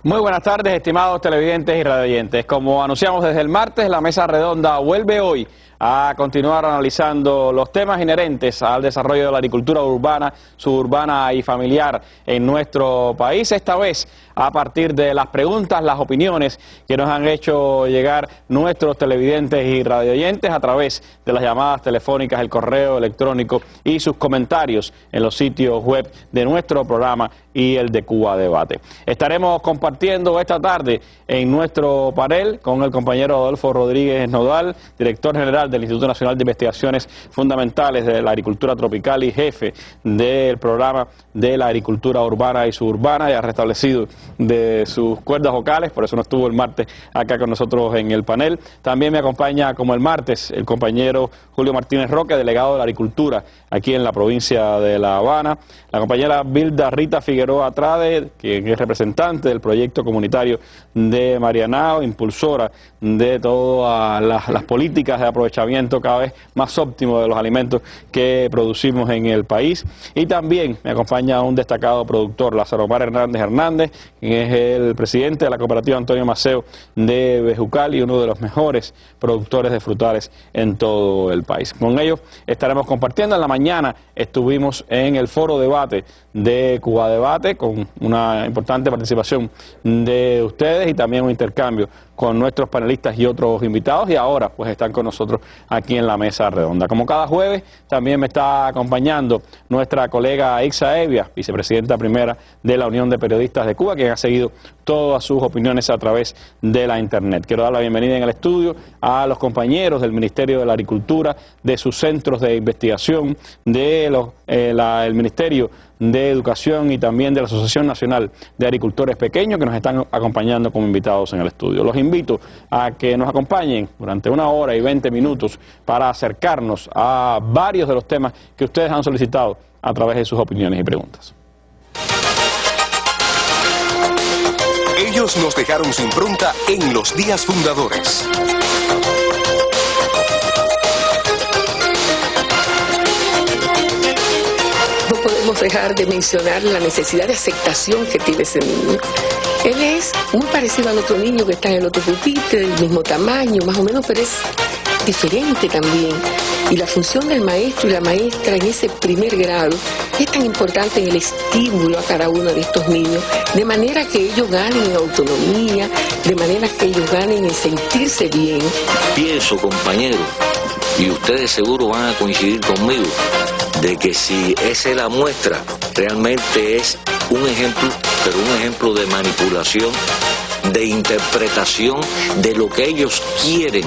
Muy buenas tardes, estimados televidentes y radioyentes. Como anunciamos desde el martes, la Mesa Redonda vuelve hoy a continuar analizando los temas inherentes al desarrollo de la agricultura urbana, suburbana y familiar en nuestro país. Esta vez a partir de las preguntas, las opiniones que nos han hecho llegar nuestros televidentes y radioyentes a través de las llamadas telefónicas, el correo electrónico y sus comentarios en los sitios web de nuestro programa y el de Cuba Debate. Estaremos compartiendo esta tarde en nuestro panel con el compañero Adolfo Rodríguez Nodal, director general del Instituto Nacional de Investigaciones Fundamentales de la Agricultura Tropical y jefe del programa de la agricultura urbana y suburbana, y ha restablecido de sus cuerdas vocales, por eso no estuvo el martes acá con nosotros en el panel. También me acompaña como el martes el compañero Julio Martínez Roque, delegado de la agricultura aquí en la provincia de La Habana, la compañera Vilda Rita Figueroa Trade, quien es representante del proyecto comunitario de Marianao, impulsora de todas las políticas de aprovechamiento cada vez más óptimo de los alimentos que producimos en el país. Y también me acompaña un destacado productor, Lázaro Omar Hernández, quien es el presidente de la cooperativa Antonio Maceo de Bejucal y uno de los mejores productores de frutales en todo el país. Con ellos estaremos compartiendo. En la mañana estuvimos en el foro debate de Cuba Debate con una importante participación de ustedes y también un intercambio con nuestros panelistas y otros invitados, y ahora pues están con nosotros aquí en la Mesa Redonda. Como cada jueves también me está acompañando nuestra colega Ixa Evia, vicepresidenta primera de la Unión de Periodistas de Cuba, quien ha seguido todas sus opiniones a través de la internet. Quiero dar la bienvenida en el estudio a los compañeros del Ministerio de la Agricultura, de sus centros de investigación, del Ministerio de Educación y también de la Asociación Nacional de Agricultores Pequeños, que nos están acompañando como invitados en el estudio. Los invito a que nos acompañen durante 1 hora y 20 minutos para acercarnos a varios de los temas que ustedes han solicitado a través de sus opiniones y preguntas. Ellos nos dejaron su impronta en los días fundadores. No podemos dejar de mencionar la necesidad de aceptación que tiene ese niño. Él es muy parecido al otro niño que está en el otro pupitre, del mismo tamaño, más o menos, pero es diferente también. Y la función del maestro y la maestra en ese primer grado es tan importante en el estímulo a cada uno de estos niños, de manera que ellos ganen en autonomía, de manera que ellos ganen en sentirse bien. Pienso, compañeros, y ustedes seguro van a coincidir conmigo, de que si esa es la muestra, realmente es un ejemplo, pero un ejemplo de manipulación, de interpretación de lo que ellos quieren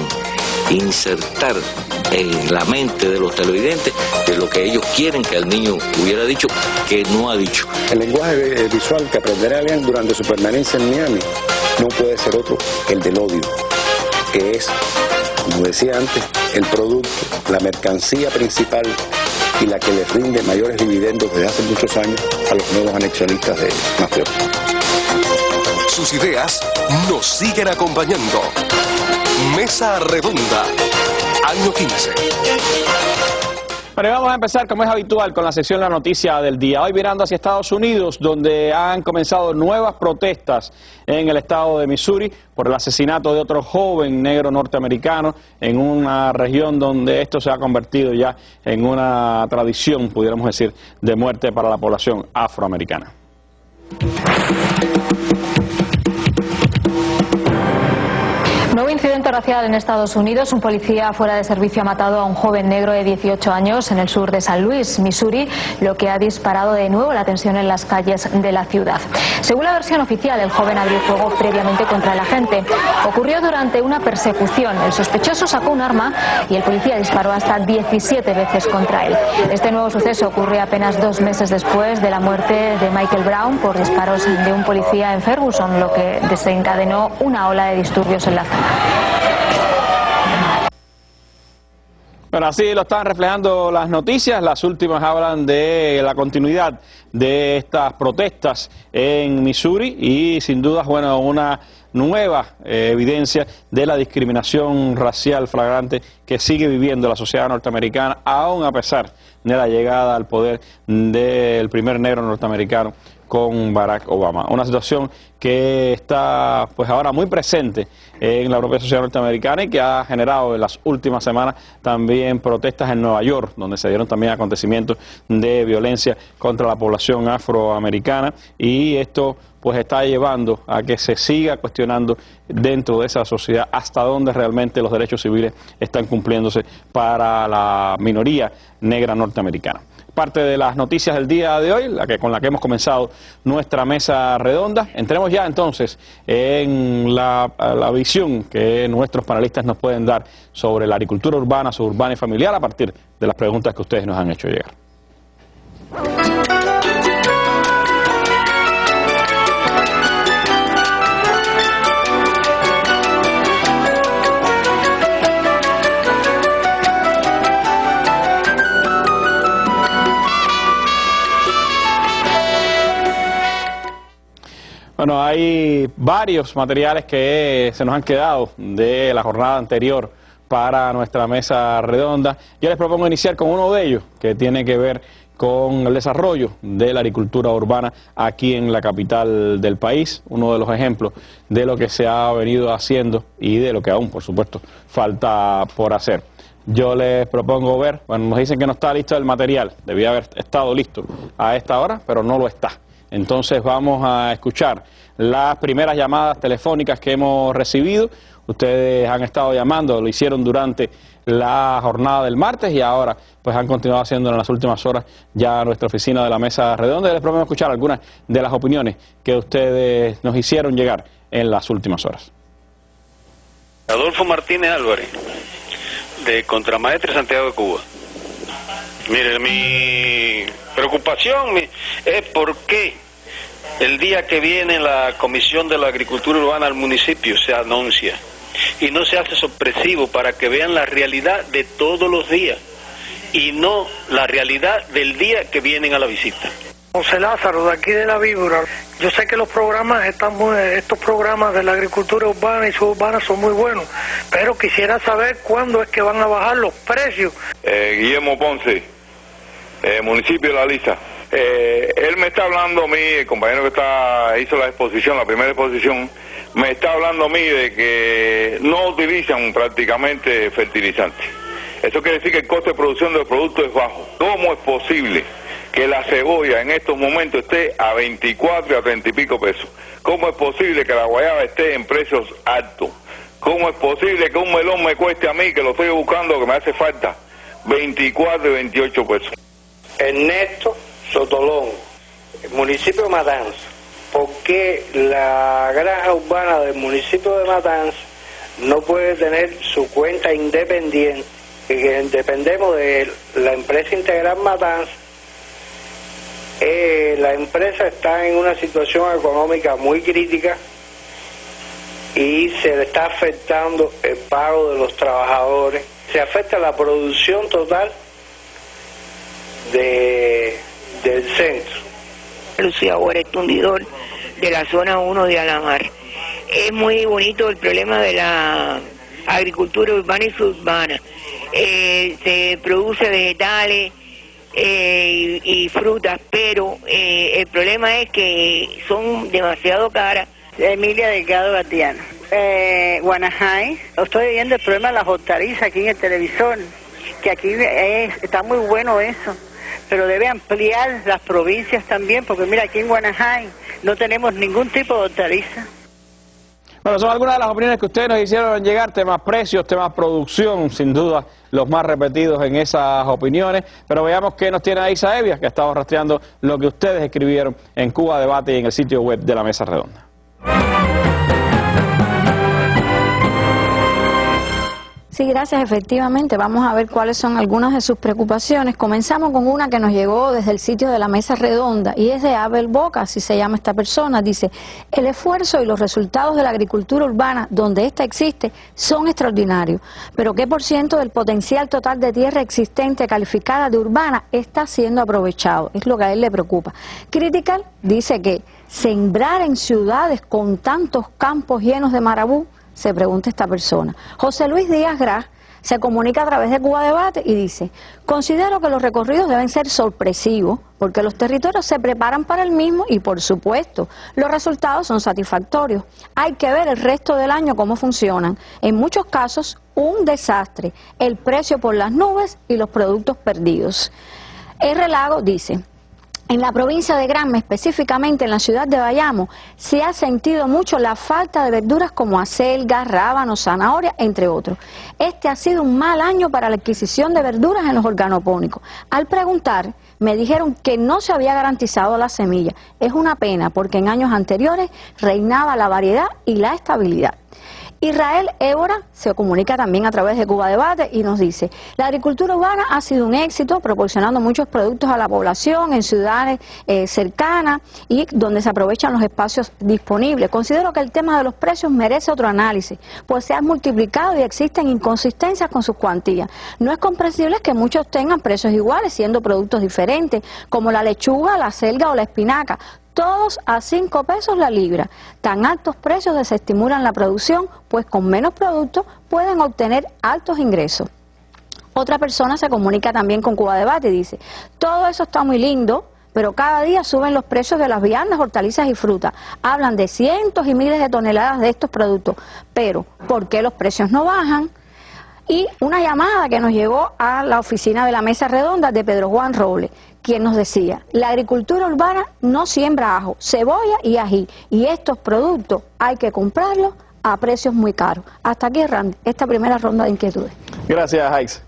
insertar en la mente de los televidentes, de lo que ellos quieren que el niño hubiera dicho, que no ha dicho. El lenguaje visual que aprenderá Elian durante su permanencia en Miami no puede ser otro que el del odio, que es, como decía antes, el producto, la mercancía principal y la que les rinde mayores dividendos desde hace muchos años a los nuevos anexionistas de mafiosos. Sus ideas nos siguen acompañando. Mesa Redonda, año 15. Bueno, vamos a empezar, como es habitual, con la sección La Noticia del Día. Hoy mirando hacia Estados Unidos, donde han comenzado nuevas protestas en el estado de Missouri por el asesinato de otro joven negro norteamericano en una región donde esto se ha convertido ya en una tradición, pudiéramos decir, de muerte para la población afroamericana. Nuevo incidente racial en Estados Unidos. Un policía fuera de servicio ha matado a un joven negro de 18 años en el sur de San Luis, Missouri, lo que ha disparado de nuevo la tensión en las calles de la ciudad. Según la versión oficial, el joven abrió fuego previamente contra el agente. Ocurrió durante una persecución. El sospechoso sacó un arma y el policía disparó hasta 17 veces contra él. Este nuevo suceso ocurre apenas 2 meses después de la muerte de Michael Brown por disparos de un policía en Ferguson, lo que desencadenó una ola de disturbios en la zona. Bueno, así lo están reflejando las noticias. Las últimas hablan de la continuidad de estas protestas en Missouri y sin duda, bueno, una nueva evidencia de la discriminación racial flagrante que sigue viviendo la sociedad norteamericana, aún a pesar de la llegada al poder del primer negro norteamericano con Barack Obama. Una situación que está pues ahora muy presente en la propia sociedad norteamericana y que ha generado en las últimas semanas también protestas en Nueva York, donde se dieron también acontecimientos de violencia contra la población afroamericana, y esto pues está llevando a que se siga cuestionando dentro de esa sociedad hasta dónde realmente los derechos civiles están cumpliéndose para la minoría negra norteamericana. Parte de las noticias del día de hoy, con la que hemos comenzado nuestra mesa redonda. Entremos ya entonces en la visión que nuestros panelistas nos pueden dar sobre la agricultura urbana, suburbana y familiar a partir de las preguntas que ustedes nos han hecho llegar. Bueno, hay varios materiales que se nos han quedado de la jornada anterior para nuestra mesa redonda. Yo les propongo iniciar con uno de ellos, que tiene que ver con el desarrollo de la agricultura urbana aquí en la capital del país, uno de los ejemplos de lo que se ha venido haciendo y de lo que aún, por supuesto, falta por hacer. Yo les propongo ver, bueno, nos dicen que no está listo el material, debía haber estado listo a esta hora, pero no lo está. Entonces vamos a escuchar las primeras llamadas telefónicas que hemos recibido. Ustedes han estado llamando, lo hicieron durante la jornada del martes y ahora pues han continuado haciéndolo en las últimas horas ya a nuestra oficina de la mesa redonda. Y les propongo escuchar algunas de las opiniones que ustedes nos hicieron llegar en las últimas horas. Adolfo Martínez Álvarez, de Contramaestre, Santiago de Cuba. Mire, mi preocupación es por qué el día que viene la Comisión de la Agricultura Urbana al municipio se anuncia y no se hace sorpresivo para que vean la realidad de todos los días y no la realidad del día que vienen a la visita. José Lázaro, de aquí de La Víbora. Yo sé que los programas estos programas de la agricultura urbana y suburbana son muy buenos, pero quisiera saber cuándo es que van a bajar los precios. Guillermo Ponce, municipio de La Lisa. Él me está hablando a mí, el compañero que hizo la exposición, la primera exposición, me está hablando a mí de que no utilizan prácticamente fertilizantes. Eso quiere decir que el coste de producción del producto es bajo. ¿Cómo es posible que la cebolla en estos momentos esté a 24 y a 30 y pico pesos? ¿Cómo es posible que la guayaba esté en precios altos? ¿Cómo es posible que un melón me cueste a mí, que lo estoy buscando, que me hace falta, 24 y 28 pesos? Ernesto Sotolón, municipio de Matanzas. ¿Por qué la granja urbana del municipio de Matanzas no puede tener su cuenta independiente? Que dependemos de la empresa Integral Matanzas. La empresa está en una situación económica muy crítica y se le está afectando el pago de los trabajadores. Se afecta la producción total del centro. Lucía Juárez Tundidor, de la zona 1 de Alamar. Es muy bonito el problema de la agricultura urbana y suburbana. Se produce vegetales y frutas, pero el problema es que son demasiado caras. Emilia Delgado Gardiano, Guanajay. Estoy viendo el problema de las hortalizas aquí en el televisor, que aquí está muy bueno eso, pero debe ampliar las provincias también, porque mira, aquí en Guanajay no tenemos ningún tipo de hortaliza. Bueno, son algunas de las opiniones que ustedes nos hicieron llegar, temas precios, temas producción, sin duda los más repetidos en esas opiniones, pero veamos qué nos tiene Aiza Evia, que ha estado rastreando lo que ustedes escribieron en Cuba Debate y en el sitio web de la Mesa Redonda. Sí, gracias. Efectivamente, vamos a ver cuáles son algunas de sus preocupaciones. Comenzamos con una que nos llegó desde el sitio de la Mesa Redonda y es de Abel Boca, así se llama esta persona. Dice, el esfuerzo y los resultados de la agricultura urbana, donde ésta existe, son extraordinarios. Pero ¿qué por ciento del potencial total de tierra existente calificada de urbana está siendo aprovechado? Es lo que a él le preocupa. Critical dice que sembrar en ciudades con tantos campos llenos de marabú, se pregunta esta persona. José Luis Díaz Gras se comunica a través de Cuba Debate y dice: considero que los recorridos deben ser sorpresivos porque los territorios se preparan para el mismo y, por supuesto, los resultados son satisfactorios. Hay que ver el resto del año cómo funcionan. En muchos casos, un desastre, el precio por las nubes y los productos perdidos. R. Lago dice: en la provincia de Granma, específicamente en la ciudad de Bayamo, se ha sentido mucho la falta de verduras como acelga, rábano, zanahoria, entre otros. Este ha sido un mal año para la adquisición de verduras en los organopónicos. Al preguntar, me dijeron que no se había garantizado la semilla. Es una pena porque en años anteriores reinaba la variedad y la estabilidad. Israel Évora se comunica también a través de Cuba Debate y nos dice: la agricultura urbana ha sido un éxito, proporcionando muchos productos a la población en ciudades cercanas y donde se aprovechan los espacios disponibles. Considero que el tema de los precios merece otro análisis, pues se han multiplicado y existen inconsistencias con sus cuantías. No es comprensible que muchos tengan precios iguales siendo productos diferentes, como la lechuga, la selga o la espinaca. Todos a 5 pesos la libra. Tan altos precios desestimulan la producción, pues con menos productos pueden obtener altos ingresos. Otra persona se comunica también con Cuba Debate y dice: todo eso está muy lindo, pero cada día suben los precios de las viandas, hortalizas y frutas. Hablan de cientos y miles de toneladas de estos productos, pero ¿por qué los precios no bajan? Y una llamada que nos llegó a la oficina de la Mesa Redonda de Pedro Juan Robles, quien nos decía: la agricultura urbana no siembra ajo, cebolla y ají, y estos productos hay que comprarlos a precios muy caros. Hasta aquí, Randy, esta primera ronda de inquietudes. Gracias, Jais.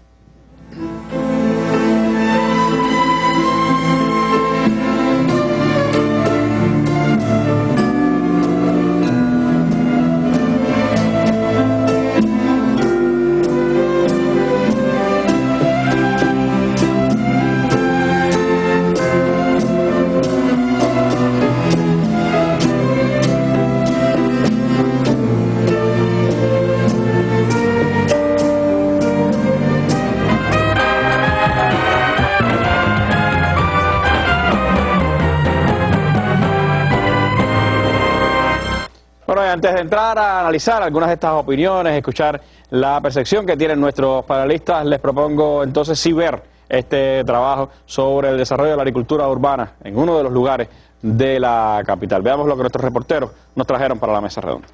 Bueno, y antes de entrar a analizar algunas de estas opiniones, escuchar la percepción que tienen nuestros panelistas, les propongo entonces sí ver este trabajo sobre el desarrollo de la agricultura urbana en uno de los lugares de la capital. Veamos lo que nuestros reporteros nos trajeron para la Mesa Redonda.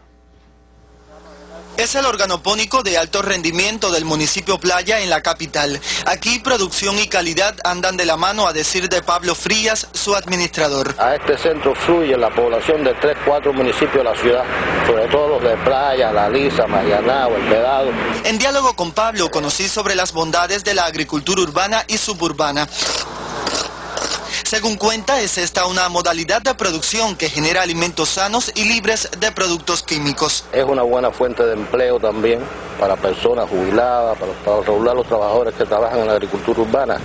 Es el organopónico de alto rendimiento del municipio Playa en la capital. Aquí producción y calidad andan de la mano, a decir de Pablo Frías, su administrador. A este centro fluye la población de 3-4 municipios de la ciudad, sobre todo los de Playa, La Lisa, Marianao, El Vedado. En diálogo con Pablo conocí sobre las bondades de la agricultura urbana y suburbana. Según cuenta, es esta una modalidad de producción que genera alimentos sanos y libres de productos químicos. Es una buena fuente de empleo también para personas jubiladas, para regular los trabajadores que trabajan en la agricultura urbana.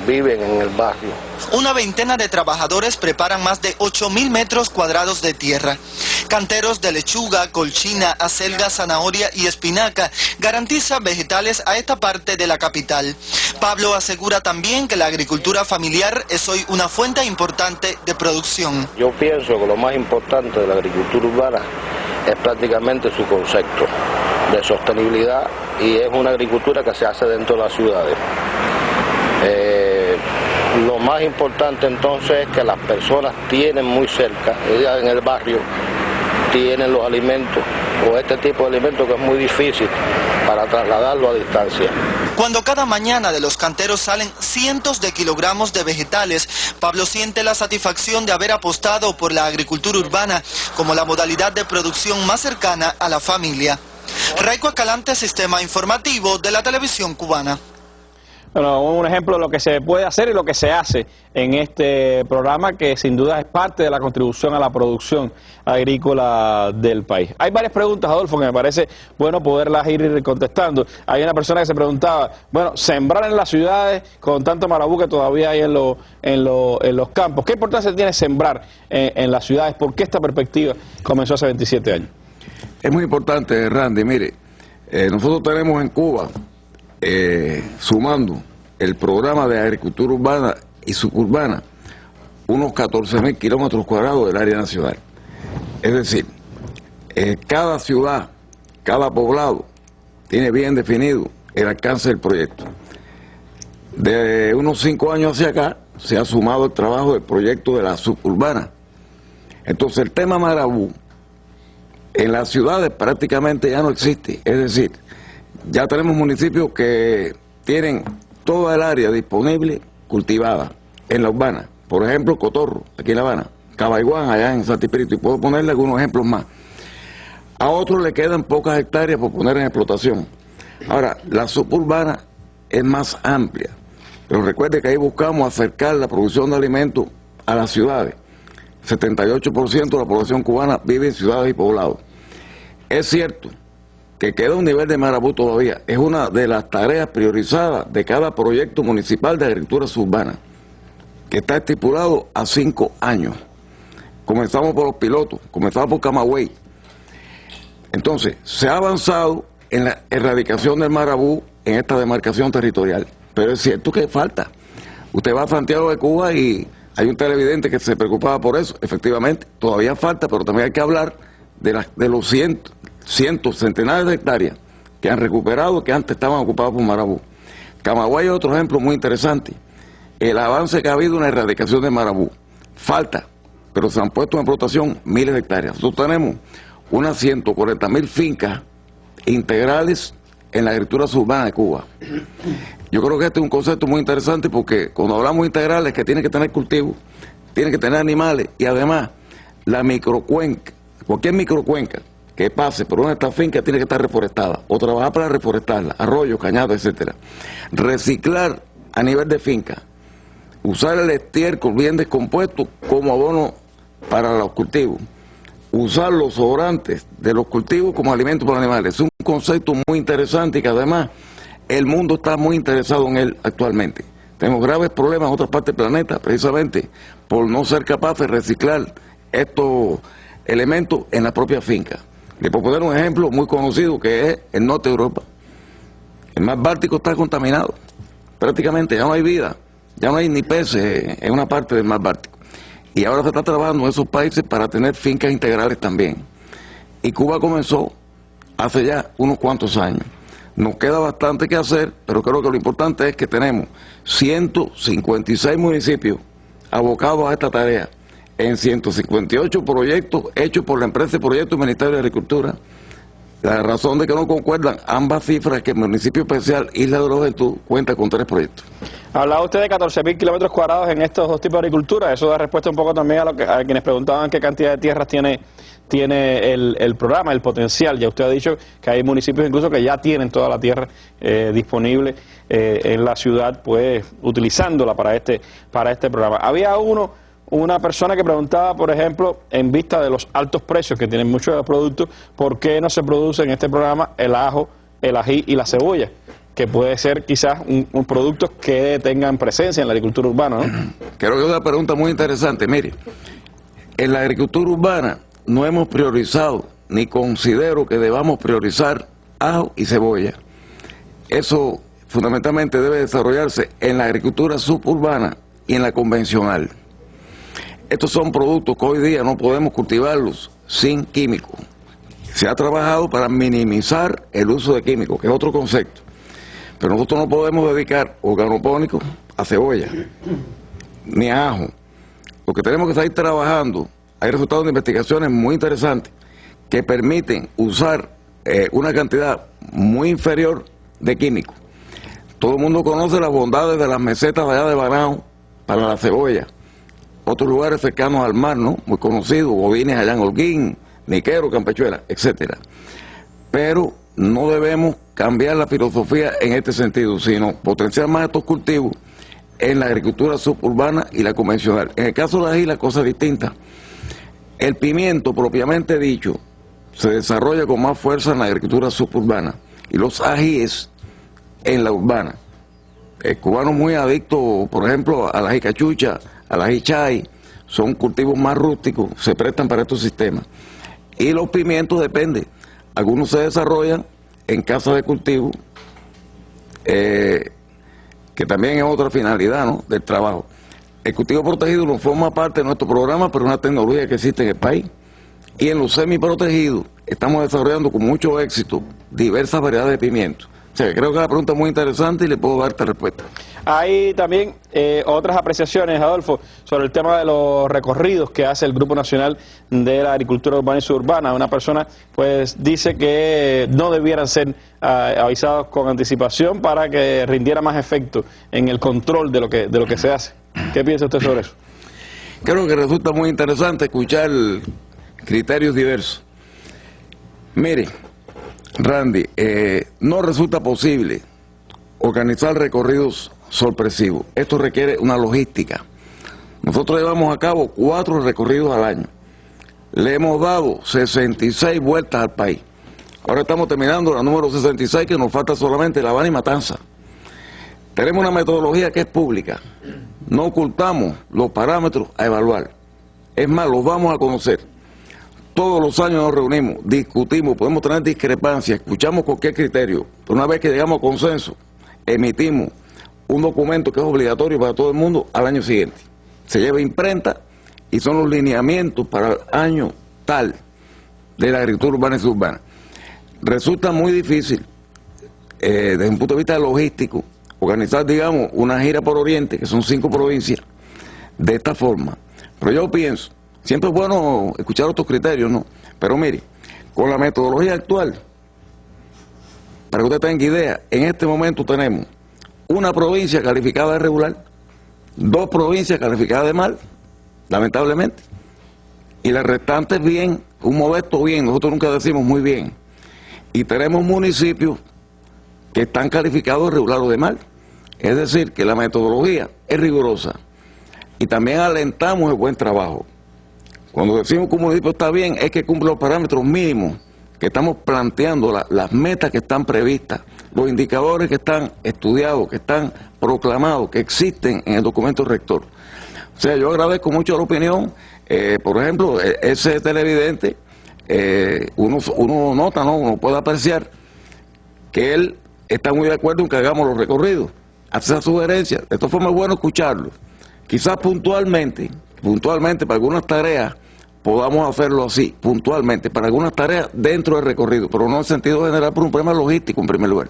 Viven en el barrio. Una veintena de trabajadores preparan más de 8.000 metros cuadrados de tierra. Canteros de lechuga, colchina, acelga, zanahoria y espinaca garantizan vegetales a esta parte de la capital. Pablo asegura también que la agricultura familiar es hoy una fuente importante de producción. Yo pienso que lo más importante de la agricultura urbana es prácticamente su concepto de sostenibilidad, y es una agricultura que se hace dentro de las ciudades. Lo más importante entonces es que las personas tienen muy cerca, en el barrio, tienen los alimentos o este tipo de alimentos que es muy difícil para trasladarlo a distancia. Cuando cada mañana de los canteros salen cientos de kilogramos de vegetales, Pablo siente la satisfacción de haber apostado por la agricultura urbana como la modalidad de producción más cercana a la familia. Raico Escalante, Sistema Informativo de la Televisión Cubana. Bueno, un ejemplo de lo que se puede hacer y lo que se hace en este programa, que sin duda es parte de la contribución a la producción agrícola del país. Hay varias preguntas, Adolfo, que me parece bueno poderlas ir contestando. Hay una persona que se preguntaba, bueno, sembrar en las ciudades con tanto marabú que todavía hay en los campos, ¿qué importancia tiene sembrar en las ciudades? ¿Por qué esta perspectiva comenzó hace 27 años? Es muy importante, Randy. Mire, nosotros tenemos en Cuba, sumando el programa de agricultura urbana y suburbana, unos 14.000 kilómetros cuadrados del área nacional. Es decir, cada ciudad, cada poblado tiene bien definido el alcance del proyecto. De unos 5 años hacia acá se ha sumado el trabajo del proyecto de la suburbana. Entonces el tema Marabú en las ciudades prácticamente ya no existe, es decir, ya tenemos municipios que tienen toda el área disponible cultivada en la urbana. Por ejemplo, Cotorro, aquí en La Habana, Cabaiguán, allá en Santi Espíritu, y puedo ponerle algunos ejemplos más. A otros le quedan pocas hectáreas por poner en explotación. Ahora, la suburbana es más amplia, pero recuerde que ahí buscamos acercar la producción de alimentos a las ciudades. 78% de la población cubana vive en ciudades y poblados. Es cierto que queda un nivel de Marabú todavía. Es una de las tareas priorizadas de cada proyecto municipal de agricultura suburbana, que está estipulado a 5 años. Comenzamos por los pilotos, comenzamos por Camagüey. Entonces, se ha avanzado en la erradicación del Marabú en esta demarcación territorial, pero es cierto que falta. Usted va a Santiago de Cuba y hay un televidente que se preocupaba por eso. Efectivamente, todavía falta, pero también hay que hablar de los cientos, centenares de hectáreas que han recuperado, que antes estaban ocupados por Marabú. Camagüey es otro ejemplo muy interesante. El avance que ha habido en la erradicación de Marabú. Falta, pero se han puesto en explotación miles de hectáreas. Nosotros tenemos unas 140.000 fincas integrales en la agricultura suburbana de Cuba. Yo creo que este es un concepto muy interesante porque cuando hablamos de integrales, que tiene que tener cultivo, tiene que tener animales y además la microcuenca, cualquier microcuenca que pase por una de estas fincas tiene que estar reforestada o trabajar para reforestarla, arroyos, cañados, etcétera. Reciclar a nivel de finca, usar el estiércol bien descompuesto como abono para los cultivos, usar los sobrantes de los cultivos como alimento para animales. Es un concepto muy interesante y que además el mundo está muy interesado en él actualmente. Tenemos graves problemas en otras partes del planeta precisamente por no ser capaces de reciclar estos elementos en la propia finca. Le puedo poner un ejemplo muy conocido que es el norte de Europa. El mar Báltico está contaminado, prácticamente ya no hay vida, ya no hay ni peces en una parte del mar Báltico. Y ahora se está trabajando en esos países para tener fincas integrales también. Y Cuba comenzó hace ya unos cuantos años. Nos queda bastante que hacer, pero creo que lo importante es que tenemos 156 municipios abocados a esta tarea, en 158 proyectos hechos por la empresa de proyectos del Ministerio de Agricultura. La razón de que no concuerdan ambas cifras es que el municipio especial Isla de la Juventud cuenta con 3 proyectos. Hablaba usted de 14.000 kilómetros cuadrados en estos 2 tipos de agricultura. Eso da respuesta un poco también a quienes preguntaban qué cantidad de tierras tiene el programa, el potencial. Ya usted ha dicho que hay municipios incluso que ya tienen toda la tierra disponible en la ciudad, pues utilizándola para este programa. Había una persona que preguntaba, por ejemplo, en vista de los altos precios que tienen muchos de los productos, ¿por qué no se produce en este programa el ajo, el ají y la cebolla? Que puede ser quizás un producto que tengan presencia en la agricultura urbana, ¿no? Creo que es una pregunta muy interesante. Mire, en la agricultura urbana no hemos priorizado, ni considero que debamos priorizar ajo y cebolla. Eso fundamentalmente debe desarrollarse en la agricultura suburbana y en la convencional. Estos son productos que hoy día no podemos cultivarlos sin químicos. Se ha trabajado para minimizar el uso de químicos, que es otro concepto. Pero nosotros no podemos dedicar organopónicos a cebolla, ni a ajo. Lo que tenemos que seguir trabajando, hay resultados de investigaciones muy interesantes que permiten usar una cantidad muy inferior de químicos. Todo el mundo conoce las bondades de las mesetas de allá de Banao para la cebolla. Otros lugares cercanos al mar, ¿no? Muy conocidos, Godines allá en Holguín, Niquero, Campechuela, etcétera. Pero no debemos cambiar la filosofía en este sentido, sino potenciar más estos cultivos en la agricultura suburbana y la convencional. En el caso de la ají, la cosa es distinta. El pimiento, propiamente dicho, se desarrolla con más fuerza en la agricultura suburbana y los ajíes en la urbana. El cubano muy adicto, por ejemplo, a la ají cachucha, a la ají chay, son cultivos más rústicos, se prestan para estos sistemas. Y los pimientos depende. Algunos se desarrollan en casas de cultivo, que también es otra finalidad, ¿no?, del trabajo. El cultivo protegido no forma parte de nuestro programa, pero es una tecnología que existe en el país. Y en los semiprotegidos estamos desarrollando con mucho éxito diversas variedades de pimientos. O sea, creo que la pregunta es muy interesante y le puedo dar esta respuesta. Hay también otras apreciaciones, Adolfo, sobre el tema de los recorridos que hace el Grupo Nacional de la Agricultura Urbana y Suburbana. Una persona pues dice que no debieran ser avisados con anticipación para que rindiera más efecto en el control de lo que se hace. ¿Qué piensa usted sobre eso? Creo que resulta muy interesante escuchar criterios diversos. Mire, Randy, no resulta posible organizar recorridos sorpresivos. Esto requiere una logística. Nosotros llevamos a cabo 4 recorridos al año. Le hemos dado 66 vueltas al país. Ahora estamos terminando la número 66, que nos falta solamente La Habana y Matanza. Tenemos una metodología que es pública. No ocultamos los parámetros a evaluar. Es más, los vamos a conocer. Todos los años nos reunimos, discutimos, podemos tener discrepancias, escuchamos cualquier criterio. Pero una vez que llegamos a consenso, emitimos un documento que es obligatorio para todo el mundo al año siguiente. Se lleva imprenta y son los lineamientos para el año tal de la agricultura urbana y suburbana. Resulta muy difícil, desde un punto de vista logístico, organizar, digamos, una gira por Oriente, que son 5 provincias, de esta forma. Pero yo pienso, siempre es bueno escuchar otros criterios, ¿no? Pero mire, con la metodología actual, para que usted tenga idea, en este momento tenemos una provincia calificada de regular, 2 provincias calificadas de mal, lamentablemente, y las restantes bien, un modesto bien, nosotros nunca decimos muy bien, y tenemos municipios que están calificados de regular o de mal. Es decir, que la metodología es rigurosa y también alentamos el buen trabajo. Cuando decimos que un municipio está bien, es que cumple los parámetros mínimos que estamos planteando, las metas que están previstas, los indicadores que están estudiados, que están proclamados, que existen en el documento rector. O sea, yo agradezco mucho la opinión. Por ejemplo, ese televidente, uno nota, ¿no? Uno puede apreciar que él está muy de acuerdo en que hagamos los recorridos, hace esa sugerencia. De todas formas es bueno escucharlo. Quizás puntualmente para algunas tareas podamos hacerlo así, puntualmente, para algunas tareas dentro del recorrido, pero no en sentido general por un problema logístico en primer lugar.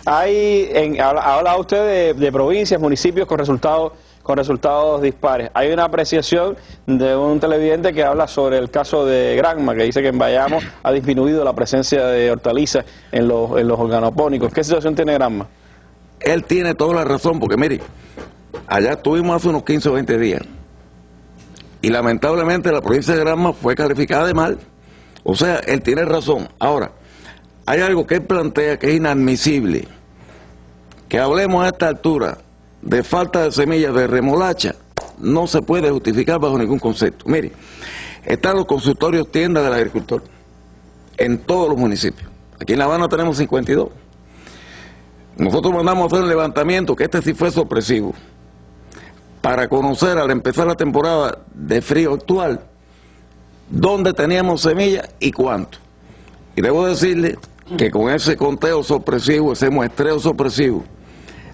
Habla usted de provincias, municipios con resultados dispares. Hay una apreciación de un televidente que habla sobre el caso de Granma, que dice que en Bayamo ha disminuido la presencia de hortalizas en los organopónicos. ¿Qué situación tiene Granma? Él tiene toda la razón, porque mire, allá estuvimos hace unos 15 o 20 días, y lamentablemente la provincia de Granma fue calificada de mal. O sea, él tiene razón. Ahora, hay algo que él plantea que es inadmisible, que hablemos a esta altura de falta de semillas de remolacha, no se puede justificar bajo ningún concepto. Mire, están los consultorios tiendas del agricultor en todos los municipios. Aquí en La Habana tenemos 52. Nosotros mandamos a hacer un levantamiento, que este sí fue sorpresivo, para conocer al empezar la temporada de frío actual dónde teníamos semillas y cuánto. Y debo decirle que con ese conteo sorpresivo, ese muestreo sorpresivo,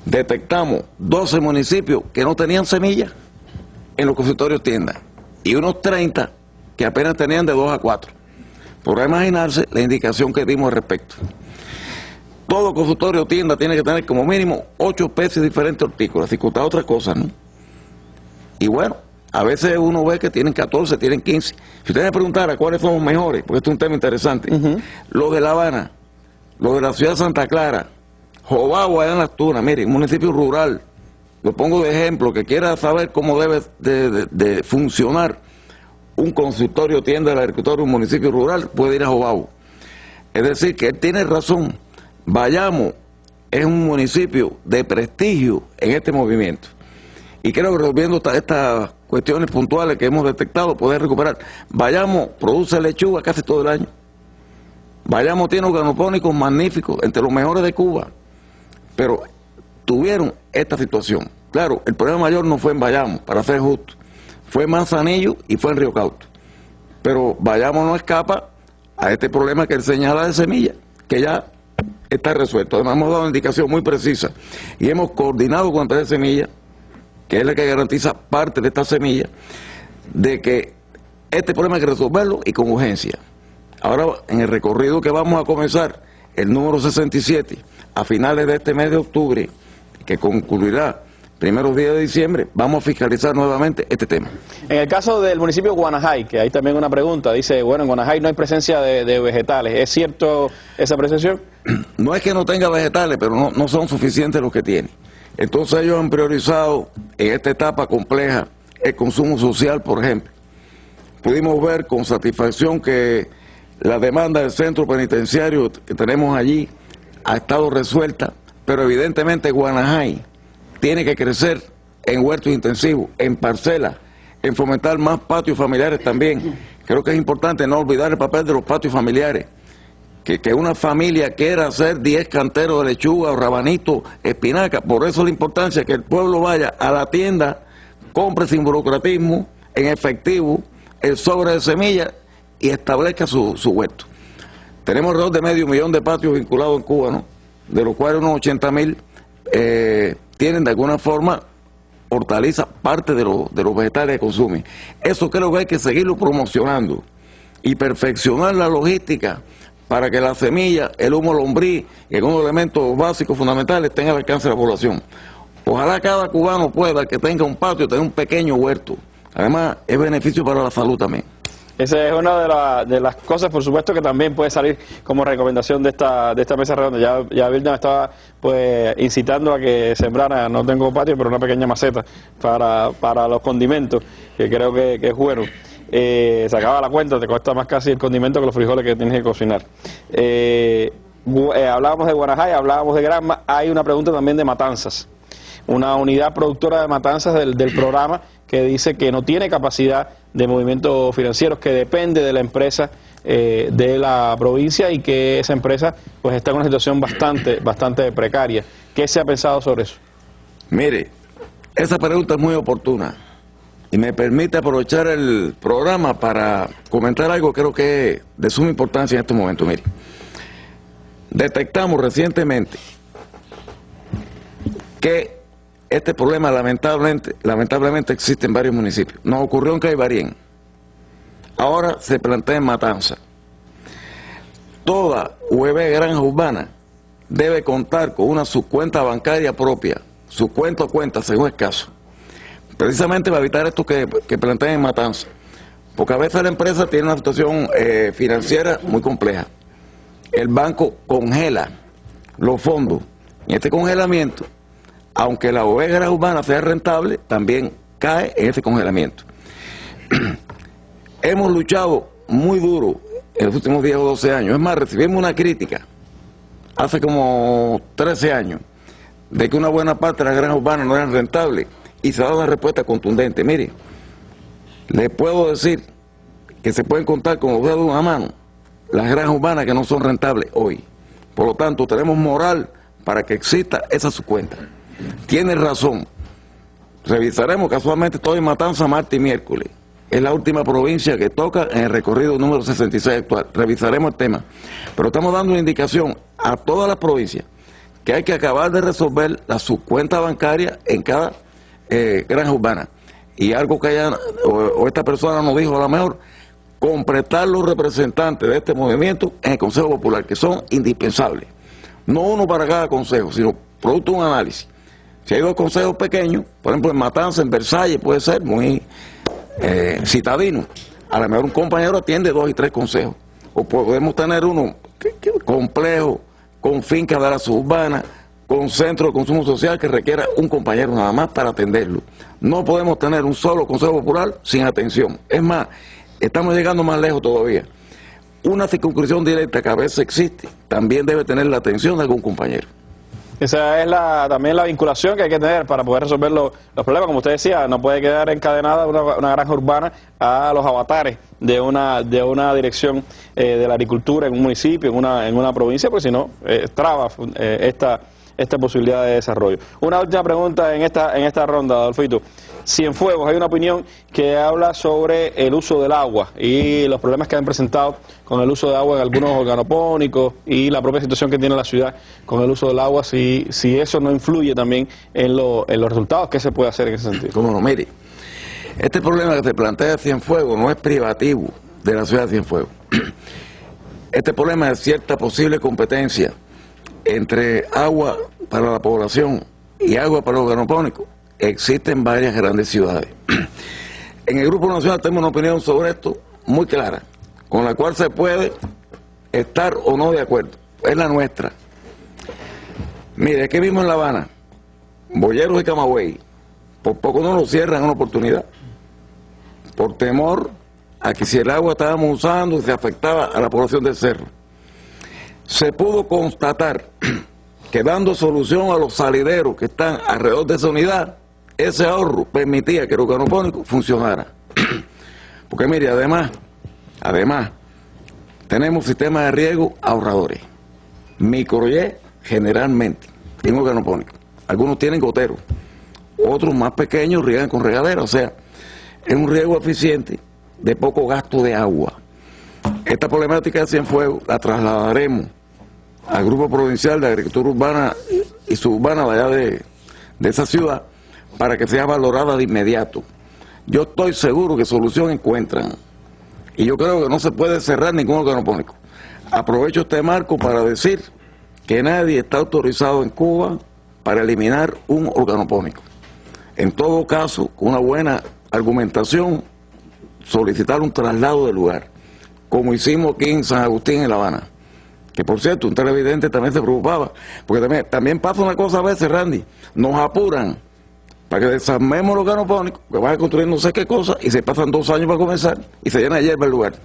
detectamos 12 municipios que no tenían semillas en los consultorios tiendas y unos 30 que apenas tenían de 2 a 4. Podrá imaginarse la indicación que dimos al respecto. Todo consultorio tienda tiene que tener como mínimo 8 especies diferentes hortícolas, sin contar otras cosas, ¿no? Y bueno, a veces uno ve que tienen 14, tienen 15. Si usted me preguntara cuáles son los mejores, porque este es un tema interesante, los de La Habana, los de la ciudad de Santa Clara, Jobao allá en Las Tunas, mire, un municipio rural, lo pongo de ejemplo, que quiera saber cómo debe de funcionar un consultorio tienda del agricultor en un municipio rural, puede ir a Jobao. Es decir, que él tiene razón. Bayamo es un municipio de prestigio en este movimiento. Y creo que resolviendo estas cuestiones puntuales que hemos detectado, poder recuperar. Bayamo produce lechuga casi todo el año. Bayamo tiene organopónicos magníficos, entre los mejores de Cuba. Pero tuvieron esta situación. Claro, el problema mayor no fue en Bayamo, para ser justo. Fue en Manzanillo y fue en Río Cauto. Pero Bayamo no escapa a este problema que él señala de semilla, que ya está resuelto. Además hemos dado una indicación muy precisa y hemos coordinado con Empresa de Semilla, que es la que garantiza parte de esta semilla, de que Este problema hay que resolverlo y con urgencia. Ahora, en el recorrido que vamos a comenzar, el número 67, a finales de este mes de octubre, que concluirá primeros días de diciembre, vamos a fiscalizar nuevamente este tema. En el caso del municipio de Guanajay, que hay también una pregunta, dice, bueno, en Guanajay no hay presencia de vegetales. ¿Es cierto esa apreciación? No es que no tenga vegetales, pero no son suficientes los que tiene. Entonces ellos han priorizado en esta etapa compleja el consumo social, por ejemplo. Pudimos ver con satisfacción que la demanda del centro penitenciario que tenemos allí ha estado resuelta, pero evidentemente Guanajay tiene que crecer en huertos intensivos, en parcelas, en fomentar más patios familiares también. Creo que es importante no olvidar el papel de los patios familiares. Que una familia quiera hacer 10 canteros de lechuga o rabanito, espinaca. Por eso la importancia que el pueblo vaya a la tienda, compre sin burocratismo, en efectivo, el sobre de semillas y establezca su huerto. Tenemos alrededor de 500,000 de patios vinculados en Cuba, ¿no? De los cuales unos 80,000 tienen de alguna forma hortalizas, parte de los vegetales que consumen. Eso creo que hay que seguirlo promocionando y perfeccionar la logística para que la semilla, el humo lombriz y algunos elementos básicos fundamentales tengan al alcance de la población. Ojalá cada cubano pueda, que tenga un patio, tener un pequeño huerto. Además, es beneficio para la salud también. Esa es una de las cosas, por supuesto, que también puede salir como recomendación de esta mesa redonda. Ya Vilna me estaba pues incitando a que sembrara, no tengo patio, pero una pequeña maceta para los condimentos, que creo que es bueno. Se acaba la cuenta, te cuesta más casi el condimento que los frijoles que tienes que cocinar. Hablábamos de Guanajay, hablábamos de Granma, hay una pregunta también de Matanzas. Una unidad productora de Matanzas del programa que dice que no tiene capacidad de movimientos financieros, que depende de la empresa de la provincia y que esa empresa pues está en una situación bastante precaria. ¿Qué se ha pensado sobre eso? Mire, esa pregunta es muy oportuna y me permite aprovechar el programa para comentar algo que creo que es de suma importancia en este momento. Mire, detectamos recientemente que este problema lamentablemente existe en varios municipios. Nos ocurrió en Caibarien. Ahora se plantea en Matanza. Toda UEB granja urbana debe contar con una subcuenta bancaria propia, su cuenta a cuenta, según el caso. Precisamente para evitar esto que plantean en Matanza. Porque a veces la empresa tiene una situación financiera muy compleja. El banco congela los fondos. En este congelamiento, aunque la UEB urbana sea rentable, también cae en ese congelamiento. Hemos luchado muy duro en los últimos 10 o 12 años. Es más, recibimos una crítica hace como 13 años de que una buena parte de las granjas urbanas no eran rentables y se ha dado una respuesta contundente. Mire, le puedo decir que se pueden contar con los dedos de una mano las granjas urbanas que no son rentables hoy. Por lo tanto, tenemos moral para que exista esa subcuenta. Tiene razón. Revisaremos, casualmente estoy en Matanza martes y miércoles. Es la última provincia que toca en el recorrido número 66 actual. Revisaremos el tema. Pero estamos dando una indicación a todas las provincias que hay que acabar de resolver la subcuenta bancaria en cada granja urbana. Y algo que o esta persona nos dijo a lo mejor, completar los representantes de este movimiento en el Consejo Popular, que son indispensables. No uno para cada consejo, sino producto de un análisis. Si hay 2 consejos pequeños, por ejemplo en Matanza, en Versalles, puede ser muy citadino. A lo mejor un compañero atiende 2 y 3 consejos. O podemos tener uno complejo, con fincas de la suburbana, con centro de consumo social que requiera un compañero nada más para atenderlo. No podemos tener un solo consejo popular sin atención. Es más, estamos llegando más lejos todavía. Una circunscripción directa que a veces existe, también debe tener la atención de algún compañero. Esa es también la vinculación que hay que tener para poder resolver los problemas. Como usted decía, no puede quedar encadenada una granja urbana a los avatares de una dirección de la agricultura en un municipio, en una provincia, porque si no, traba esta posibilidad de desarrollo. Una última pregunta en esta ronda, Adolfito. Cienfuegos, hay una opinión que habla sobre el uso del agua y los problemas que han presentado con el uso de agua en algunos organopónicos y la propia situación que tiene la ciudad con el uso del agua, si eso no influye también en los resultados. ¿Qué se puede hacer en ese sentido? Cómo no, mire, Este problema que se plantea Cienfuegos no es privativo de la ciudad de Cienfuegos. Este problema es cierta posible competencia entre agua para la población y agua para los organopónicos. Existen varias grandes ciudades. En el Grupo Nacional tenemos una opinión sobre esto muy clara, con la cual se puede estar o no de acuerdo. Es la nuestra. Mire, aquí mismo en La Habana, Boyeros y Camagüey, por poco no lo cierran una oportunidad, por temor a que si el agua estábamos usando se afectaba a la población del cerro. Se pudo constatar que dando solución a los salideros que están alrededor de esa unidad, ese ahorro permitía que el organopónico funcionara. Porque mire, además, tenemos sistemas de riego ahorradores. Microyé generalmente, en organopónico. Algunos tienen goteros, otros más pequeños riegan con regadera, o sea, es un riego eficiente de poco gasto de agua. Esta problemática de Cienfuegos la trasladaremos al Grupo Provincial de Agricultura Urbana y Suburbana de allá de esa ciudad para que sea valorada de inmediato. Yo estoy seguro que solución encuentran y yo creo que no se puede cerrar ningún organopónico. Aprovecho este marco para decir que nadie está autorizado en Cuba para eliminar un organopónico. En todo caso, con una buena argumentación, solicitar un traslado del lugar, como hicimos aquí en San Agustín, en La Habana. Que por cierto, un televidente también se preocupaba, porque también pasa una cosa a veces, Randy, nos apuran para que desarmemos los organopónicos, que van a construir no sé qué cosa, y se pasan 2 años para comenzar, y se llena de hierba el lugar.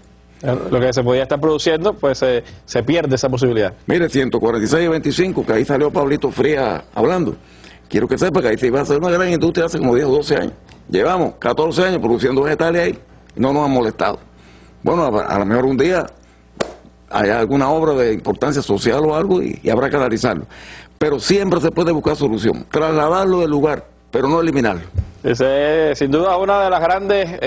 Lo que se podía estar produciendo, pues se pierde esa posibilidad. Mire, 146 y 25, que ahí salió Pablito Frías hablando. Quiero que sepa que ahí se iba a hacer una gran industria hace como 10 o 12 años. Llevamos 14 años produciendo vegetales ahí, y no nos han molestado. Bueno, a lo mejor un día hay alguna obra de importancia social o algo y habrá que analizarlo. Pero siempre se puede buscar solución, trasladarlo del lugar, pero no eliminarlo. Ese es, sin duda, una de las grandes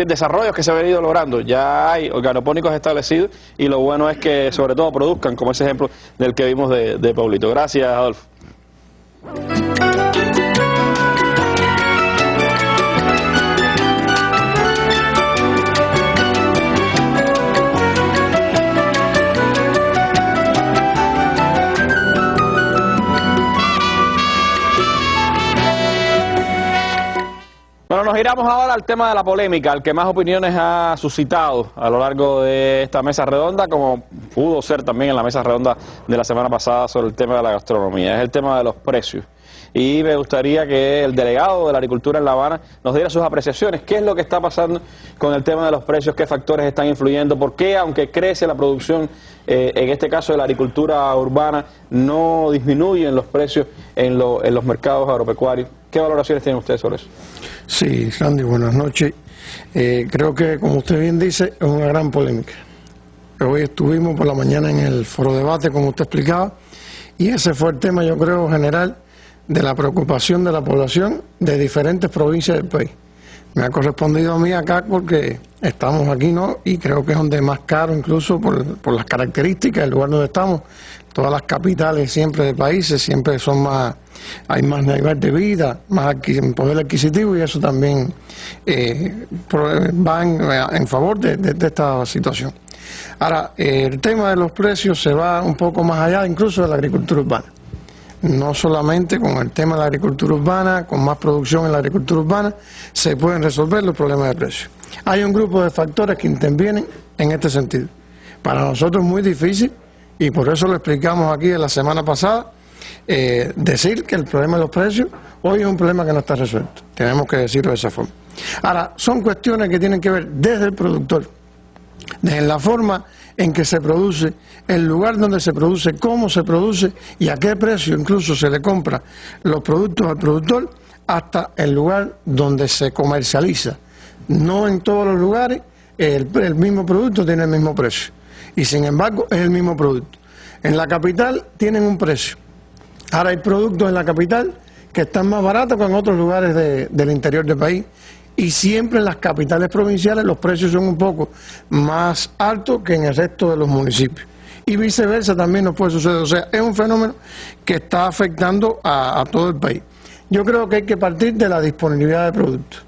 desarrollos que se ha venido logrando. Ya hay organopónicos establecidos y lo bueno es que sobre todo produzcan, como ese ejemplo del que vimos de Paulito. Gracias, Adolfo. Bueno, nos giramos ahora al tema de la polémica, al que más opiniones ha suscitado a lo largo de esta mesa redonda, como pudo ser también en la mesa redonda de la semana pasada sobre el tema de la gastronomía. Es el tema de los precios. Y me gustaría que el delegado de la agricultura en La Habana nos diera sus apreciaciones. ¿Qué es lo que está pasando con el tema de los precios? ¿Qué factores están influyendo? ¿Por qué, aunque crece la producción, en este caso de la agricultura urbana, no disminuyen los precios en los mercados agropecuarios? ¿Qué valoraciones tienen ustedes sobre eso? Sí, Sandy, buenas noches. Creo que, como usted bien dice, es una gran polémica. Hoy estuvimos por la mañana en el foro debate, como usted explicaba, y ese fue el tema, yo creo, general de la preocupación de la población de diferentes provincias del país. Me ha correspondido a mí acá porque estamos aquí, ¿no? Y creo que es donde más caro, incluso por las características del lugar donde estamos. Todas las capitales siempre de países siempre son más, hay más nivel de vida, más poder adquisitivo, y eso también va en favor de esta situación. Ahora, el tema de los precios se va un poco más allá incluso de la agricultura urbana. No solamente con el tema de la agricultura urbana, con más producción en la agricultura urbana, se pueden resolver los problemas de precios. Hay un grupo de factores que intervienen en este sentido. Para nosotros es muy difícil, y por eso lo explicamos aquí la semana pasada, decir que el problema de los precios hoy es un problema que no está resuelto. Tenemos que decirlo de esa forma. Ahora, son cuestiones que tienen que ver desde el productor, desde la forma en que se produce, el lugar donde se produce, cómo se produce y a qué precio incluso se le compra los productos al productor, hasta el lugar donde se comercializa. No en todos los lugares el mismo producto tiene el mismo precio, y sin embargo es el mismo producto. En la capital tienen un precio. Ahora hay productos en la capital que están más baratos que en otros lugares del interior del país, y siempre en las capitales provinciales los precios son un poco más altos que en el resto de los municipios. Y viceversa también nos puede suceder. O sea, es un fenómeno que está afectando a todo el país. Yo creo que hay que partir de la disponibilidad de productos.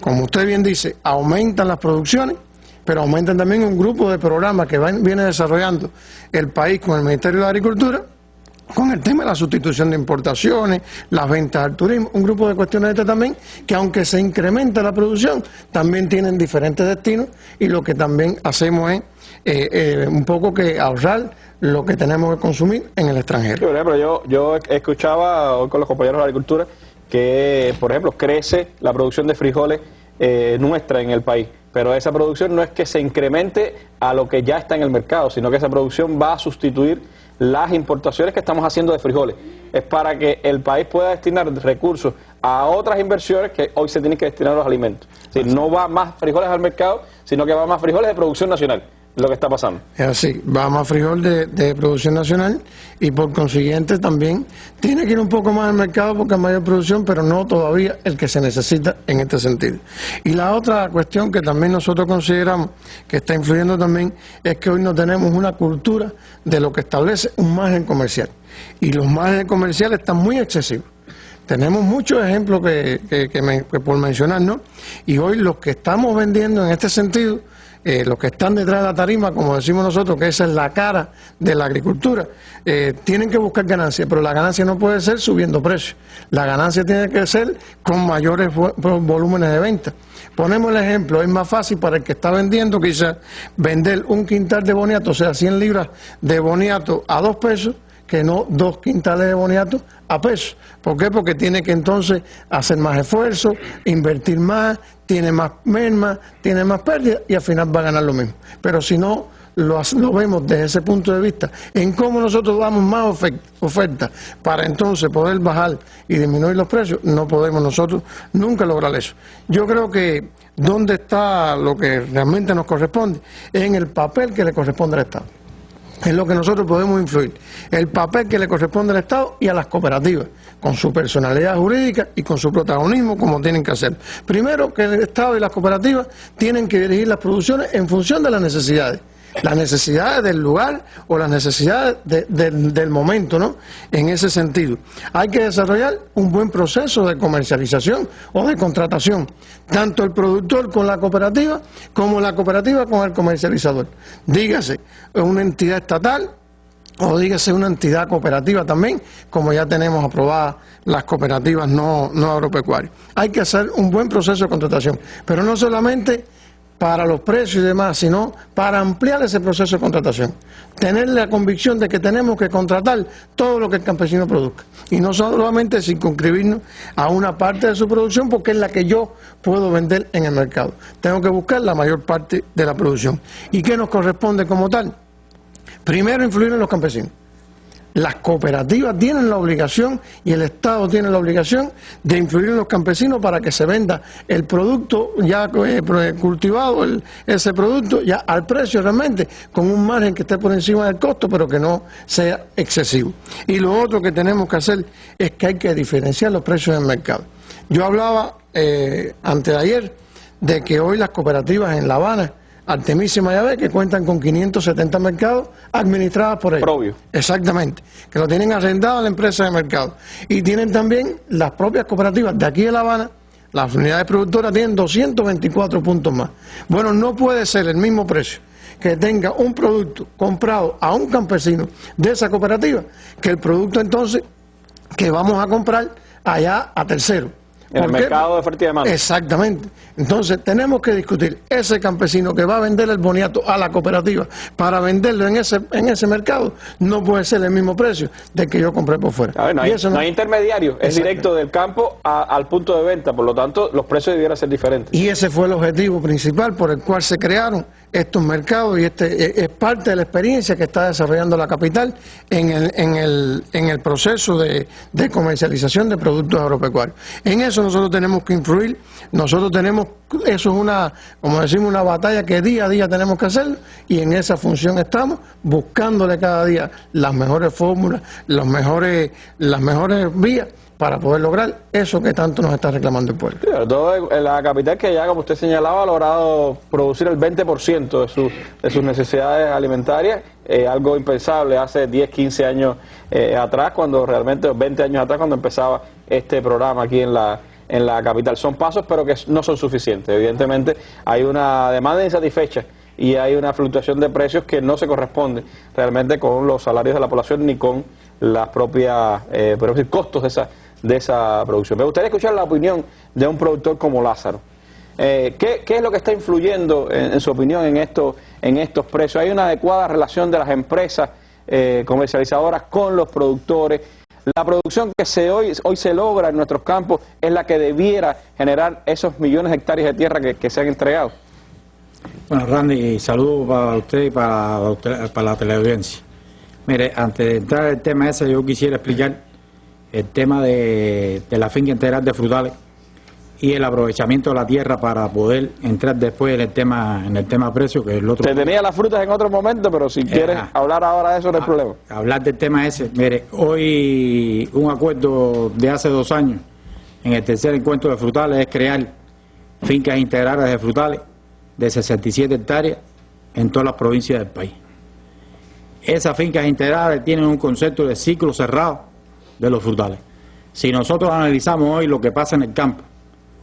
como usted bien dice, aumentan las producciones, pero aumentan también un grupo de programas que viene desarrollando el país con el Ministerio de Agricultura, con el tema de la sustitución de importaciones, las ventas al turismo, un grupo de cuestiones también, que aunque se incrementa la producción, también tienen diferentes destinos, y lo que también hacemos es un poco que ahorrar lo que tenemos que consumir en el extranjero. Sí, por ejemplo, yo escuchaba hoy con los compañeros de agricultura que, por ejemplo, crece la producción de frijoles nuestra en el país, pero esa producción no es que se incremente a lo que ya está en el mercado, sino que esa producción va a sustituir las importaciones que estamos haciendo de frijoles. Es para que el país pueda destinar recursos a otras inversiones que hoy se tienen que destinar a los alimentos. Es decir, no va más frijoles al mercado, sino que va más frijoles de producción nacional. Lo que está pasando. Es así, va más frijol de producción nacional, y por consiguiente también tiene que ir un poco más al mercado porque hay mayor producción, pero no todavía el que se necesita en este sentido. Y la otra cuestión que también nosotros consideramos que está influyendo también es que hoy no tenemos una cultura de lo que establece un margen comercial, y los márgenes comerciales están muy excesivos. Tenemos muchos ejemplos que por mencionar, ¿no? Y hoy los que estamos vendiendo en este sentido, los que están detrás de la tarima, como decimos nosotros, que esa es la cara de la agricultura, tienen que buscar ganancias, pero la ganancia no puede ser subiendo precios. La ganancia tiene que ser con mayores volúmenes de venta. Ponemos el ejemplo, es más fácil para el que está vendiendo quizás vender un quintal de boniato, o sea, 100 libras de boniato a 2 pesos, que no 2 quintales de boniato a pesos. ¿Por qué? Porque tiene que entonces hacer más esfuerzo, invertir más, tiene más merma, tiene más pérdida, y al final va a ganar lo mismo. Pero si no lo vemos desde ese punto de vista, en cómo nosotros damos más oferta para entonces poder bajar y disminuir los precios, no podemos nosotros nunca lograr eso. Yo creo que donde está lo que realmente nos corresponde es en el papel que le corresponde al Estado. Es lo que nosotros podemos influir, el papel que le corresponde al Estado y a las cooperativas, con su personalidad jurídica y con su protagonismo, como tienen que hacer. Primero, que el Estado y las cooperativas tienen que dirigir las producciones en función de las necesidades del lugar o las necesidades del momento, ¿no? En ese sentido, hay que desarrollar un buen proceso de comercialización o de contratación, tanto el productor con la cooperativa como la cooperativa con el comercializador. Dígase una entidad estatal o dígase una entidad cooperativa también, como ya tenemos aprobadas las cooperativas no agropecuarias. Hay que hacer un buen proceso de contratación, pero no solamente para los precios y demás, sino para ampliar ese proceso de contratación. Tener la convicción de que tenemos que contratar todo lo que el campesino produzca. Y no solamente circunscribirnos a una parte de su producción, porque es la que yo puedo vender en el mercado. Tengo que buscar la mayor parte de la producción. ¿Y qué nos corresponde como tal? Primero, influir en los campesinos. Las cooperativas tienen la obligación y el Estado tiene la obligación de influir en los campesinos para que se venda el producto ya cultivado, ese producto ya al precio realmente, con un margen que esté por encima del costo, pero que no sea excesivo. Y lo otro que tenemos que hacer es que hay que diferenciar los precios del mercado. Yo hablaba antes de ayer de que hoy las cooperativas en La Habana, Artemisa y Mayabé, que cuentan con 570 mercados administrados por ellos. Propio. Exactamente, que lo tienen arrendado a la empresa de mercado. Y tienen también las propias cooperativas de aquí de La Habana, las unidades productoras tienen 224 puntos más. Bueno, no puede ser el mismo precio que tenga un producto comprado a un campesino de esa cooperativa que el producto entonces que vamos a comprar allá a tercero. En el mercado de oferta y demanda. Exactamente. Entonces tenemos que discutir ese campesino que va a vender el boniato a la cooperativa para venderlo en ese mercado, no puede ser el mismo precio del que yo compré por fuera. A ver, no hay intermediario, es directo del campo al punto de venta, por lo tanto los precios debieran ser diferentes. Y ese fue el objetivo principal por el cual se crearon estos mercados, y es parte de la experiencia que está desarrollando la capital en el proceso de comercialización de productos agropecuarios. En eso nosotros tenemos que influir, eso es como decimos, una batalla que día a día tenemos que hacer, y en esa función estamos, buscándole cada día las mejores fórmulas, las mejores vías para poder lograr eso que tanto nos está reclamando el pueblo. Sobre todo en la capital, que ya, como usted señalaba, ha logrado producir el 20% de sus necesidades alimentarias, algo impensable hace 10, 15 años atrás, cuando realmente, 20 años atrás, cuando empezaba este programa aquí en la en la capital. Son pasos, pero que no son suficientes. Evidentemente hay una demanda insatisfecha y hay una fluctuación de precios que no se corresponde realmente con los salarios de la población ni con las propias costos de esa producción. Me gustaría escuchar la opinión de un productor como Lázaro. ¿Qué es lo que está influyendo, en su opinión, en estos precios? ¿Hay una adecuada relación de las empresas comercializadoras con los productores? La producción que hoy se logra en nuestros campos es la que debiera generar esos millones de hectáreas de tierra que se han entregado. Bueno, Randy, saludos para usted y para la teleaudiencia. Mire, antes de entrar en el tema ese, yo quisiera explicar el tema de la finca integral de frutales y el aprovechamiento de la tierra para poder entrar después en el tema precio, que es el otro. Te tenía las frutas en otro momento, pero si quieres hablar ahora de eso no hay problema. Hablar del tema ese. Mire, hoy un acuerdo de hace 2 años en el tercer encuentro de frutales es crear fincas integrales de frutales de 67 hectáreas en todas las provincias del país. Esas fincas integrales tienen un concepto de ciclo cerrado de los frutales. Si nosotros analizamos hoy lo que pasa en el campo,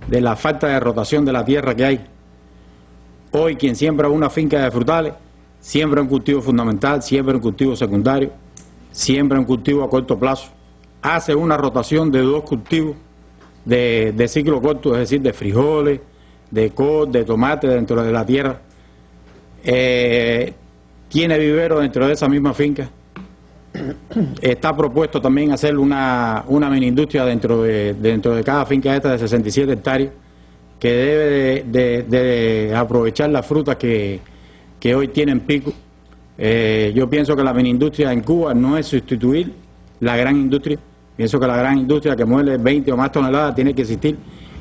de la falta de rotación de la tierra que hay, hoy quien siembra una finca de frutales, siembra un cultivo fundamental, siembra un cultivo secundario, siembra un cultivo a corto plazo, hace una rotación de 2 cultivos de ciclo corto, es decir, de frijoles, de col, de tomate dentro de la tierra, tiene vivero dentro de esa misma finca. Está propuesto también hacer una mini industria dentro de cada finca esta de 67 hectáreas que debe de aprovechar las frutas que hoy tienen pico. Yo pienso que la mini industria en Cuba no es sustituir la gran industria. Pienso que la gran industria que muele 20 o más toneladas tiene que existir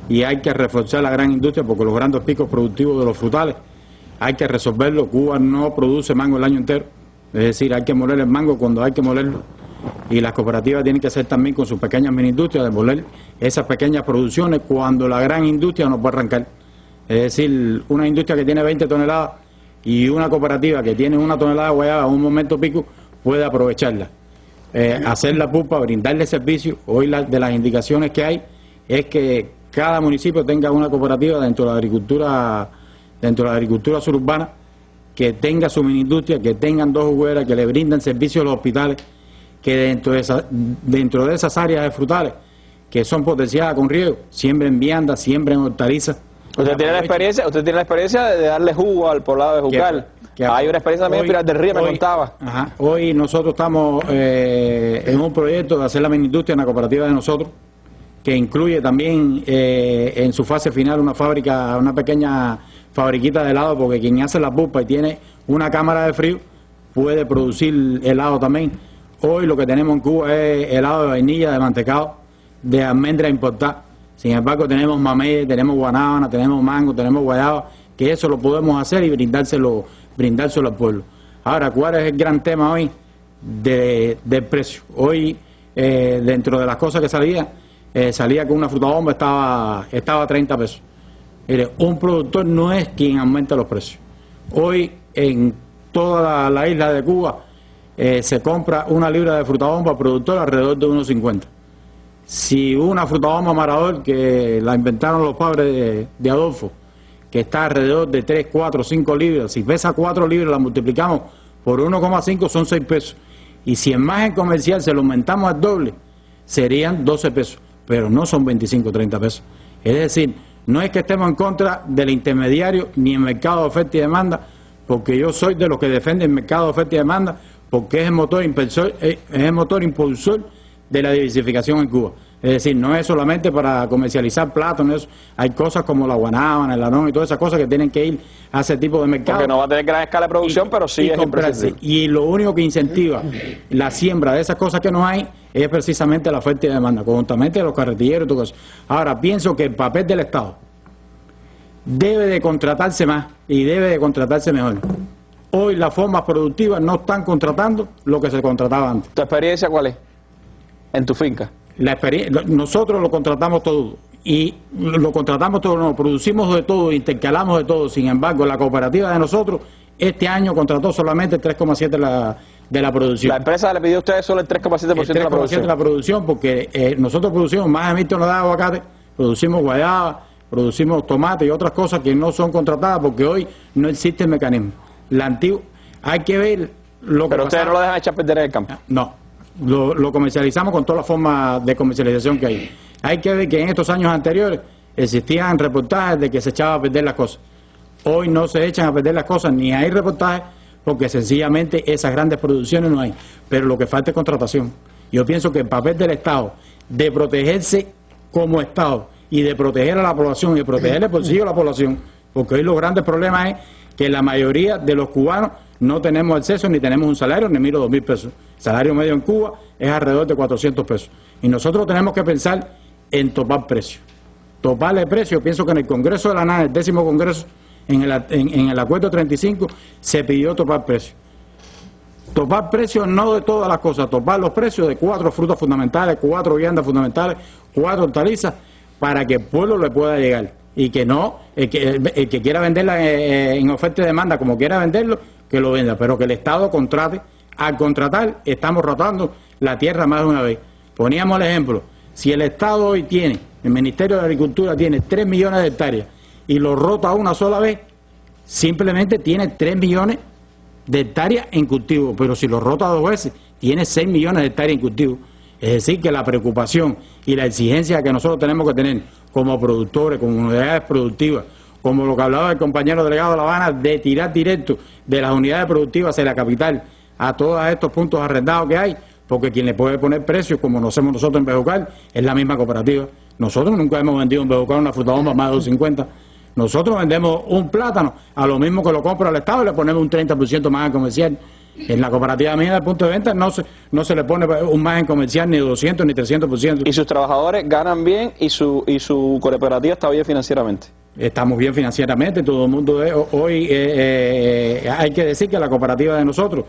y hay que reforzar la gran industria porque los grandes picos productivos de los frutales hay que resolverlo. Cuba no produce mango el año entero. Es decir, hay que moler el mango cuando hay que molerlo y las cooperativas tienen que hacer también con sus pequeñas mini industrias de moler esas pequeñas producciones cuando la gran industria no puede arrancar. Es decir, una industria que tiene 20 toneladas y una cooperativa que tiene 1 tonelada de guayaba a un momento pico puede aprovecharla, hacer la pulpa, brindarle servicio. Hoy de las indicaciones que hay es que cada municipio tenga una cooperativa dentro de la agricultura suburbana que tenga su mini industria, que tengan 2 jugueras, que le brinden servicio a los hospitales, que dentro de esas áreas de frutales que son potenciadas con riego, siembren viandas, siembren hortalizas. Usted tiene la experiencia de darle jugo al poblado de Jucal. Hay una experiencia también en Pinar del Río, me contaba. Hoy nosotros estamos en un proyecto de hacer la mini industria en la cooperativa de nosotros, que incluye también en su fase final una pequeña fabriquita de helado, porque quien hace la pulpa y tiene una cámara de frío puede producir helado también. Hoy lo que tenemos en Cuba es helado de vainilla, de mantecado, de almendra importada. Sin embargo tenemos mamey, tenemos guanábana, tenemos mango, tenemos guayaba, que eso lo podemos hacer y brindárselo al pueblo. Ahora, ¿cuál es el gran tema hoy del precio? Hoy, dentro de las cosas que salía con una fruta bomba estaba a 30 pesos. Mire, un productor no es quien aumenta los precios. Hoy en toda la isla de Cuba se compra una libra de fruta bomba productor alrededor de 1.50. Si una fruta bomba Marador, que la inventaron los padres de Adolfo, que está alrededor de 3, 4, 5 libras, si pesa 4 libras la multiplicamos por 1,5 son 6 pesos. Y si en margen comercial se lo aumentamos al doble, serían 12 pesos, pero no son 25, 30 pesos. Es decir, no es que estemos en contra del intermediario ni el mercado de oferta y demanda, porque yo soy de los que defienden el mercado de oferta y demanda, porque es el motor impulsor de la diversificación en Cuba. Es decir, no es solamente para comercializar plátanos, hay cosas como la guanábana, el anón y todas esas cosas que tienen que ir a ese tipo de mercado. Porque no va a tener gran escala de producción, pero sí es imprescindible. Y lo único que incentiva la siembra de esas cosas que no hay es precisamente la oferta y demanda, conjuntamente los carretilleros y todo eso. Ahora, pienso que el papel del Estado debe de contratarse más y debe de contratarse mejor. Hoy las formas productivas no están contratando lo que se contrataba antes. ¿Tu experiencia cuál es en tu finca? Nosotros lo contratamos todo y lo contratamos todo, no, producimos de todo, intercalamos de todo. Sin embargo, la cooperativa de nosotros este año contrató solamente el 3,7% de la producción. ¿La empresa le pidió a ustedes solo el 3,7% de la producción? El 3,7% de la producción, porque nosotros producimos más de 1.000 toneladas de aguacate, producimos guayaba, producimos tomate y otras cosas que no son contratadas porque hoy no existe el mecanismo. La antigua, hay que ver lo que Pero ustedes no lo dejan echar a perder en el campo. No, lo comercializamos con todas las formas de comercialización que hay. Hay que ver que en estos años anteriores existían reportajes de que se echaba a perder las cosas. Hoy no se echan a perder las cosas, ni hay reportajes, porque sencillamente esas grandes producciones no hay. Pero lo que falta es contratación. Yo pienso que el papel del Estado de protegerse como Estado y de proteger a la población y de proteger el bolsillo de la población, porque hoy los grandes problemas es que la mayoría de los cubanos no tenemos acceso ni tenemos un salario ni 1.000 pesos. El salario medio en Cuba es alrededor de 400 pesos. Y nosotros tenemos que pensar en topar precios. Toparle precio, pienso que en el Congreso de la NAE, el 10º Congreso, en el Acuerdo 35, se pidió topar precios. Topar precios no de todas las cosas, topar los precios de 4 frutas fundamentales, 4 viandas fundamentales, 4 hortalizas, para que el pueblo le pueda llegar. Y que no, el que quiera venderla en oferta y demanda, como quiera venderlo, que lo venda, pero que el Estado contrate. Al contratar, estamos rotando la tierra más de una vez. Poníamos el ejemplo, si el Estado hoy tiene, el Ministerio de Agricultura tiene 3 millones de hectáreas y lo rota una sola vez, simplemente tiene 3 millones de hectáreas en cultivo, pero si lo rota 2 veces, tiene 6 millones de hectáreas en cultivo. Es decir, que la preocupación y la exigencia que nosotros tenemos que tener como productores, como unidades productivas, como lo que hablaba el compañero delegado de La Habana, de tirar directo de las unidades productivas hacia la capital a todos estos puntos arrendados que hay, porque quien le puede poner precios, como lo hacemos nosotros en Bejucal, es la misma cooperativa. Nosotros nunca hemos vendido en Bejucal una frutabomba más de 2.50. Nosotros vendemos un plátano a lo mismo que lo compra el Estado y le ponemos un 30% más en comercial. En la cooperativa mía del punto de venta no se le pone un margen comercial ni de 200 ni 300%. ¿Y sus trabajadores ganan bien y su cooperativa está bien financieramente? Estamos bien financieramente, todo el mundo hoy hay que decir que la cooperativa de nosotros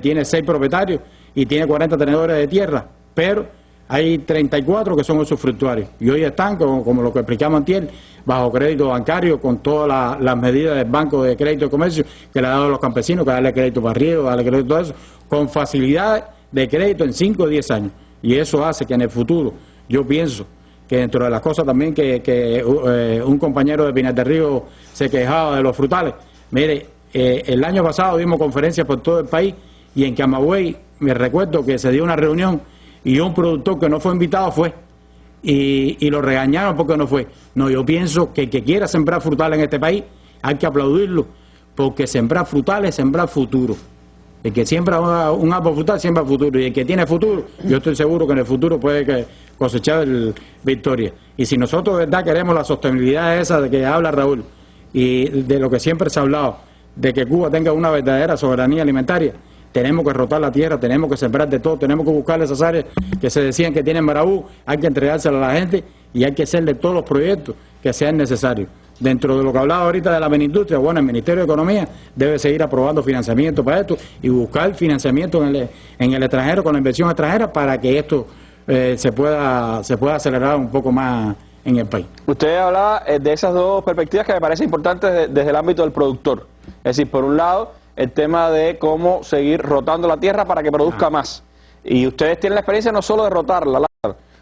tiene 6 propietarios y tiene 40 tenedores de tierra, pero hay 34 que son usufructuarios y hoy están, como lo que explicamos antier, bajo crédito bancario con todas las medidas del Banco de Crédito y Comercio que le ha dado a los campesinos, que darle crédito para riego, darle crédito todo eso, con facilidades de crédito en 5 o 10 años. Y eso hace que en el futuro, yo pienso que dentro de las cosas también que un compañero de Pinar del Río se quejaba de los frutales. Mire, el año pasado dimos conferencias por todo el país y en Camagüey me recuerdo que se dio una reunión y un productor que no fue invitado fue. Y lo regañaron porque no fue. No, yo pienso que el que quiera sembrar frutales en este país hay que aplaudirlo, porque sembrar frutales es sembrar futuro. El que siembra un árbol frutal siembra futuro, y el que tiene futuro, yo estoy seguro que en el futuro puede cosechar victoria. Y si nosotros de verdad queremos la sostenibilidad esa de que habla Raúl y de lo que siempre se ha hablado, de que Cuba tenga una verdadera soberanía alimentaria, tenemos que rotar la tierra, tenemos que sembrar de todo, tenemos que buscar esas áreas que se decían que tienen Marabú, hay que entregárselas a la gente y hay que hacerle todos los proyectos que sean necesarios. Dentro de lo que hablaba ahorita de la industria, bueno, el Ministerio de Economía debe seguir aprobando financiamiento para esto y buscar financiamiento en el extranjero, con la inversión extranjera, para que esto se pueda acelerar un poco más en el país. Usted hablaba de esas dos perspectivas que me parecen importantes desde el ámbito del productor. Es decir, por un lado, el tema de cómo seguir rotando la tierra para que produzca más. Y ustedes tienen la experiencia no solo de rotarla,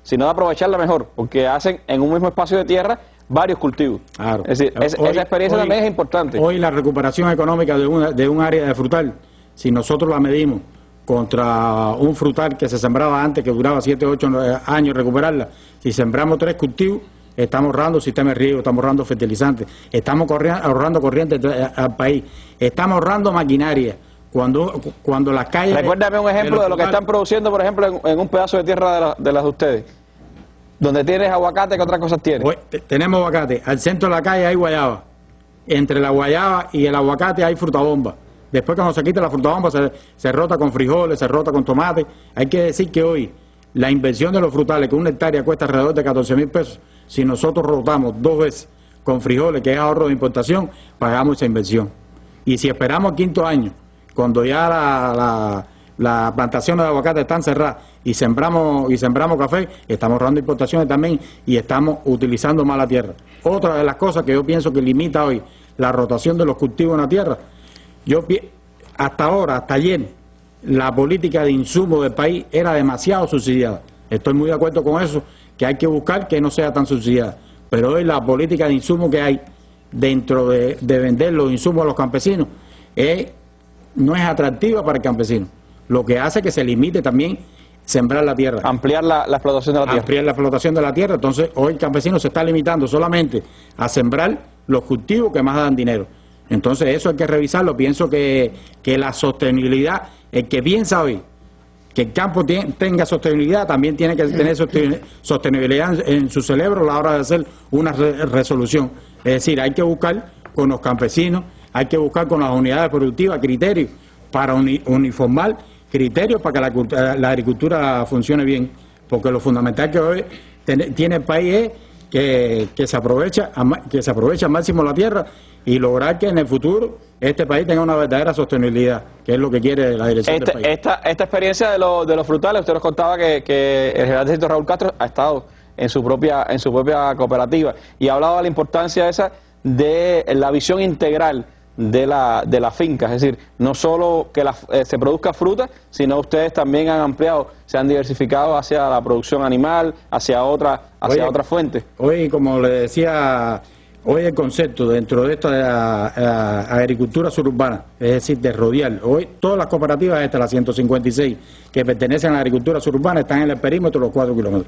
sino de aprovecharla mejor, porque hacen en un mismo espacio de tierra varios cultivos. Claro. Es decir, esa experiencia también es importante. Hoy la recuperación económica de un área de frutal, si nosotros la medimos contra un frutal que se sembraba antes, que duraba 7 o 8 años recuperarla, si sembramos 3 cultivos, estamos ahorrando sistemas de riego, estamos ahorrando fertilizantes, estamos ahorrando corrientes al país, estamos ahorrando maquinaria. Cuando las calles... Recuérdame un ejemplo de lo que están produciendo, por ejemplo, en un pedazo de tierra de las de ustedes. Donde tienes aguacate, ¿qué otras cosas tienes? Tenemos aguacate. Al centro de la calle hay guayaba. Entre la guayaba y el aguacate hay frutabomba. Después, cuando se quita la frutabomba, se rota con frijoles, se rota con tomate. Hay que decir que hoy la inversión de los frutales, que una hectárea cuesta alrededor de 14.000 pesos, si nosotros rotamos 2 veces con frijoles, que es ahorro de importación, pagamos esa inversión. Y si esperamos el 5º año, cuando ya las plantaciones de aguacate están cerradas y sembramos café, estamos ahorrando importaciones también y estamos utilizando más la tierra. Otra de las cosas que yo pienso que limita hoy la rotación de los cultivos en la tierra, hasta ahora, hasta ayer, la política de insumos del país era demasiado subsidiada. Estoy muy de acuerdo con eso, que hay que buscar que no sea tan subsidiada. Pero hoy la política de insumo que hay dentro de vender los insumos a los campesinos no es atractiva para el campesino. Lo que hace que se limite también sembrar la tierra. Ampliar la explotación de la tierra. Ampliar la explotación de la tierra. Entonces hoy el campesino se está limitando solamente a sembrar los cultivos que más dan dinero. Entonces eso hay que revisarlo. Pienso que la sostenibilidad, el que piensa hoy que el campo tenga sostenibilidad, también tiene que tener sostenibilidad en su cerebro a la hora de hacer una resolución. Es decir, hay que buscar con los campesinos, hay que buscar con las unidades productivas criterios para uniformar criterios para que la agricultura funcione bien, porque lo fundamental que hoy tiene el país es que se aprovecha al máximo la tierra y lograr que en el futuro este país tenga una verdadera sostenibilidad, que es lo que quiere la dirección del país. Esta experiencia de los frutales, usted nos contaba que el general de ejército Raúl Castro ha estado en su propia cooperativa y ha hablado de la importancia esa de la visión integral de la finca, es decir, no solo que se produzca fruta, sino ustedes también han ampliado, se han diversificado hacia la producción animal, hacia otras fuentes. Hoy, como le decía, hoy el concepto dentro de esta agricultura suburbana, es decir, de rodial, hoy todas las cooperativas las 156 que pertenecen a la agricultura suburbana están en el perímetro de los 4 kilómetros.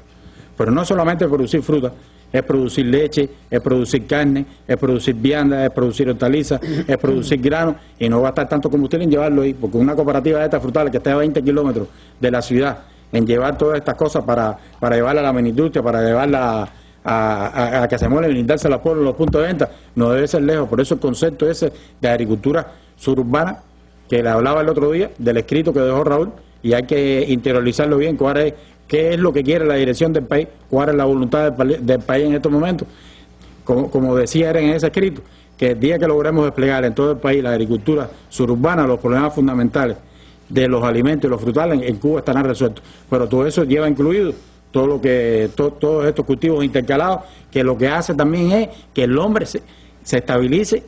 Pero no solamente producir fruta, es producir leche, es producir carne, es producir viandas, es producir hortalizas, es producir grano, y no va a estar tanto combustible en llevarlo ahí, porque una cooperativa de estas frutales que está a 20 kilómetros de la ciudad, en llevar todas estas cosas para llevarla a la miniindustria, para llevarla a que se mueven y brindársela a los puntos de venta, no debe ser lejos. Por eso el concepto ese de agricultura suburbana, que le hablaba el otro día, del escrito que dejó Raúl, y hay que interiorizarlo bien, qué es lo que quiere la dirección del país, cuál es la voluntad del país en estos momentos. Como decía en ese escrito, que el día que logremos desplegar en todo el país la agricultura suburbana, los problemas fundamentales de los alimentos y los frutales en Cuba estarán resueltos. Pero todo eso lleva incluido todos estos cultivos intercalados, que lo que hace también es que el hombre se estabilice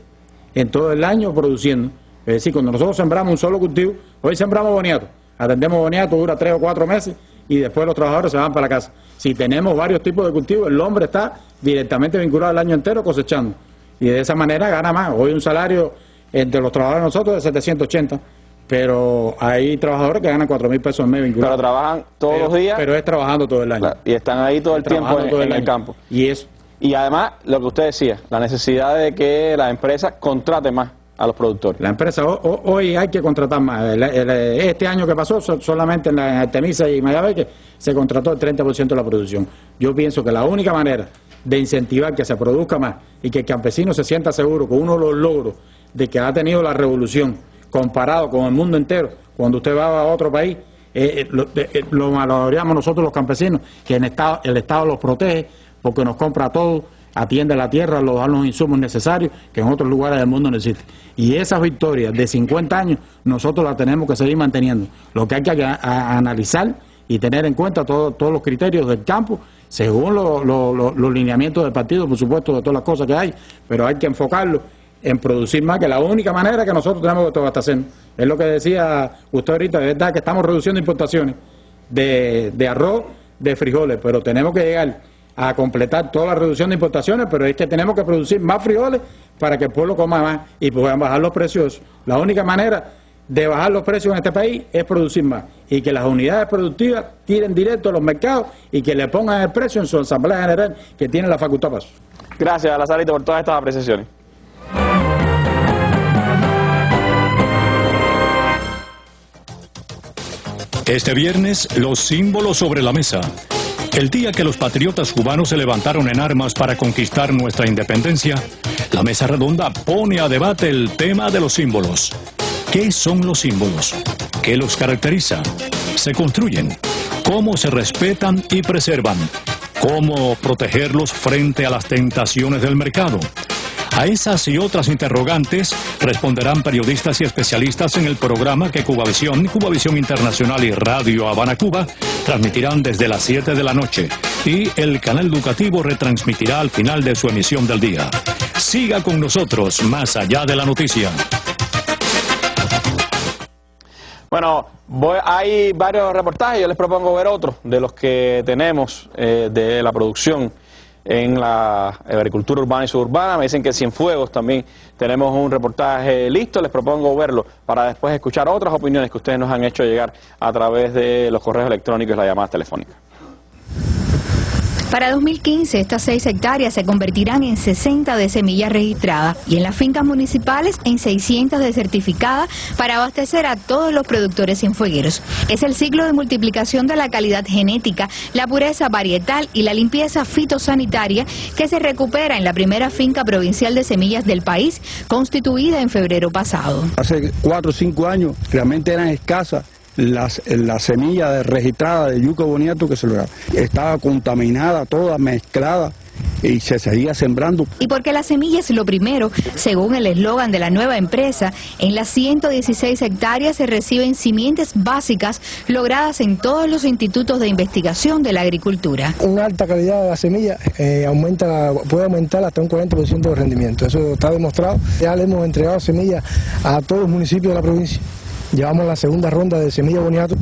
en todo el año produciendo. Es decir, cuando nosotros sembramos un solo cultivo, hoy sembramos boniato, atendemos boniato, dura 3 o 4 meses, y después los trabajadores se van para la casa. Si tenemos varios tipos de cultivos, el hombre está directamente vinculado el año entero cosechando, y de esa manera gana más. Hoy un salario entre los trabajadores de nosotros de 780, pero hay trabajadores que ganan 4.000 pesos al mes vinculados. Pero trabajan todos los días. Pero es trabajando todo el año. Claro, y están ahí todo el tiempo en el campo. Y además, lo que usted decía, la necesidad de que la empresa contrate más a los productores. La empresa hoy hay que contratar más. Este año que pasó, solamente en Artemisa y Mayabeque se contrató el 30% de la producción. Yo pienso que la única manera de incentivar que se produzca más y que el campesino se sienta seguro con uno de los logros de que ha tenido la revolución comparado con el mundo entero, cuando usted va a otro país, lo valoramos nosotros los campesinos, que el Estado los protege porque nos compra todo, atiende la tierra, nos da los insumos necesarios que en otros lugares del mundo no existen. Y esas victorias de 50 años nosotros las tenemos que seguir manteniendo. Lo que hay que analizar y tener en cuenta todos los criterios del campo, según los lineamientos del partido, por supuesto, de todas las cosas que hay, pero hay que enfocarlo en producir más, que la única manera que nosotros tenemos de abastecer. Es lo que decía usted ahorita, es verdad que estamos reduciendo importaciones de arroz, de frijoles, pero tenemos que llegar a completar toda la reducción de importaciones, pero es que tenemos que producir más frijoles para que el pueblo coma más y puedan bajar los precios. La única manera de bajar los precios en este país es producir más y que las unidades productivas tiren directo a los mercados y que le pongan el precio en su asamblea general, que tiene la facultad para eso. Gracias, Lazarito, por todas estas apreciaciones. Este viernes, los símbolos sobre la mesa. El día que los patriotas cubanos se levantaron en armas para conquistar nuestra independencia, la mesa redonda pone a debate el tema de los símbolos. ¿Qué son los símbolos? ¿Qué los caracteriza? ¿Se construyen? ¿Cómo se respetan y preservan? ¿Cómo protegerlos frente a las tentaciones del mercado? A esas y otras interrogantes responderán periodistas y especialistas en el programa que Cubavisión Internacional y Radio Habana Cuba transmitirán desde las 7 de la noche y el canal educativo retransmitirá al final de su emisión del día. Siga con nosotros más allá de la noticia. Bueno, hay varios reportajes, yo les propongo ver otro de los que tenemos de la producción en la agricultura urbana y suburbana. Me dicen que Cienfuegos también tenemos un reportaje listo, les propongo verlo para después escuchar otras opiniones que ustedes nos han hecho llegar a través de los correos electrónicos y las llamadas telefónicas. Para 2015, estas 6 hectáreas se convertirán en 60 de semillas registradas y en las fincas municipales en 600 de certificadas para abastecer a todos los productores cienfuegueros. Es el ciclo de multiplicación de la calidad genética, la pureza varietal y la limpieza fitosanitaria que se recupera en la primera finca provincial de semillas del país, constituida en febrero pasado. Hace 4 o 5 años realmente eran escasas las semillas registradas de yuca boniato que se lograba. Estaba contaminada, toda mezclada y se seguía sembrando. Y porque la semilla es lo primero, según el eslogan de la nueva empresa, en las 116 hectáreas se reciben simientes básicas logradas en todos los institutos de investigación de la agricultura. Una alta calidad de la semilla puede aumentar hasta un 40% de rendimiento. Eso está demostrado. Ya le hemos entregado semillas a todos los municipios de la provincia. Llevamos la segunda ronda de semilla boniato,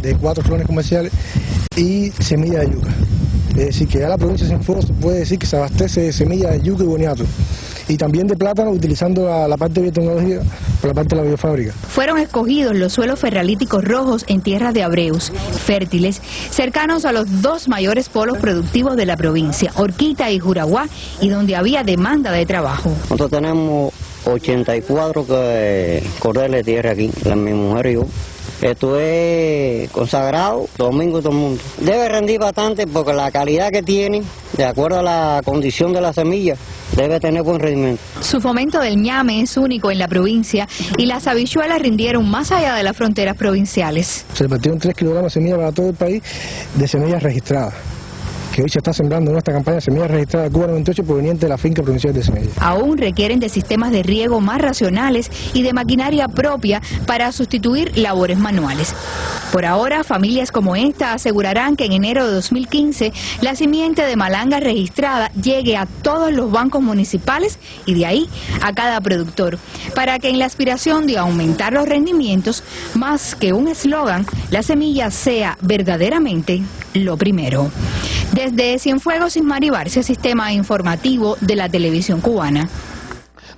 de 4 clones comerciales y semilla de yuca. Es decir, que ya la provincia de Cienfuegos puede decir que se abastece de semilla de yuca y boniato. Y también de plátano, utilizando la parte de biotecnología por la parte de la biofábrica. Fueron escogidos los suelos ferralíticos rojos en tierras de Abreus, fértiles, cercanos a los 2 mayores polos productivos de la provincia, Horquita y Juraguá, y donde había demanda de trabajo. Nosotros tenemos 84 cordeles de tierra aquí, mi mujer y yo. Esto es consagrado, domingo todo el mundo. Debe rendir bastante porque la calidad que tiene, de acuerdo a la condición de la semilla, debe tener buen rendimiento. Su fomento del ñame es único en la provincia y las habichuelas rindieron más allá de las fronteras provinciales. Se repartieron 3 kilogramos de semillas para todo el país de semillas registradas, que hoy se está sembrando en esta campaña de semillas registradas Cuba 98 proveniente de la finca provincial de semillas. Aún requieren de sistemas de riego más racionales y de maquinaria propia para sustituir labores manuales. Por ahora, familias como esta asegurarán que en enero de 2015 la simiente de malanga registrada llegue a todos los bancos municipales y de ahí a cada productor, para que en la aspiración de aumentar los rendimientos, más que un eslogan, la semilla sea verdaderamente lo primero. Desde Cienfuegos, Ismari Barcia, Sistema Informativo de la Televisión Cubana.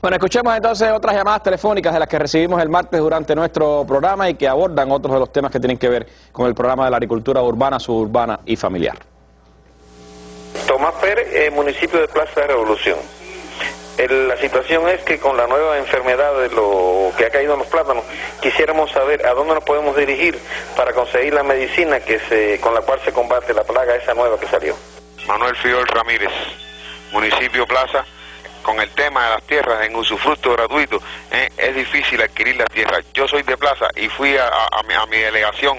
Bueno, escuchemos entonces otras llamadas telefónicas de las que recibimos el martes durante nuestro programa y que abordan otros de los temas que tienen que ver con el programa de la agricultura urbana, suburbana y familiar. Tomás Pérez, municipio de Plaza de Revolución. La situación es que con la nueva enfermedad de lo que ha caído en los plátanos, quisiéramos saber a dónde nos podemos dirigir para conseguir la medicina con la cual se combate la plaga esa nueva que salió. Manuel Fiol Ramírez, municipio Plaza. Con el tema de las tierras en usufructo gratuito, es difícil adquirir las tierras. Yo soy de Plaza y fui a mi delegación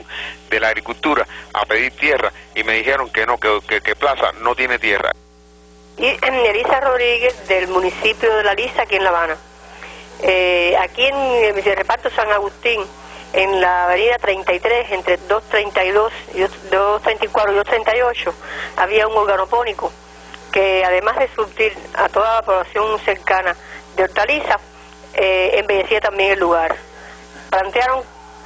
de la agricultura a pedir tierra y me dijeron que no, que Plaza no tiene tierra. Y Elisa Rodríguez, del municipio de La Lisa, aquí en La Habana. Aquí en el reparto San Agustín, en la avenida 33, entre 232 y 234 y 238, había un organopónico que, además de surtir a toda la población cercana de hortalizas, embellecía también el lugar. Plantearon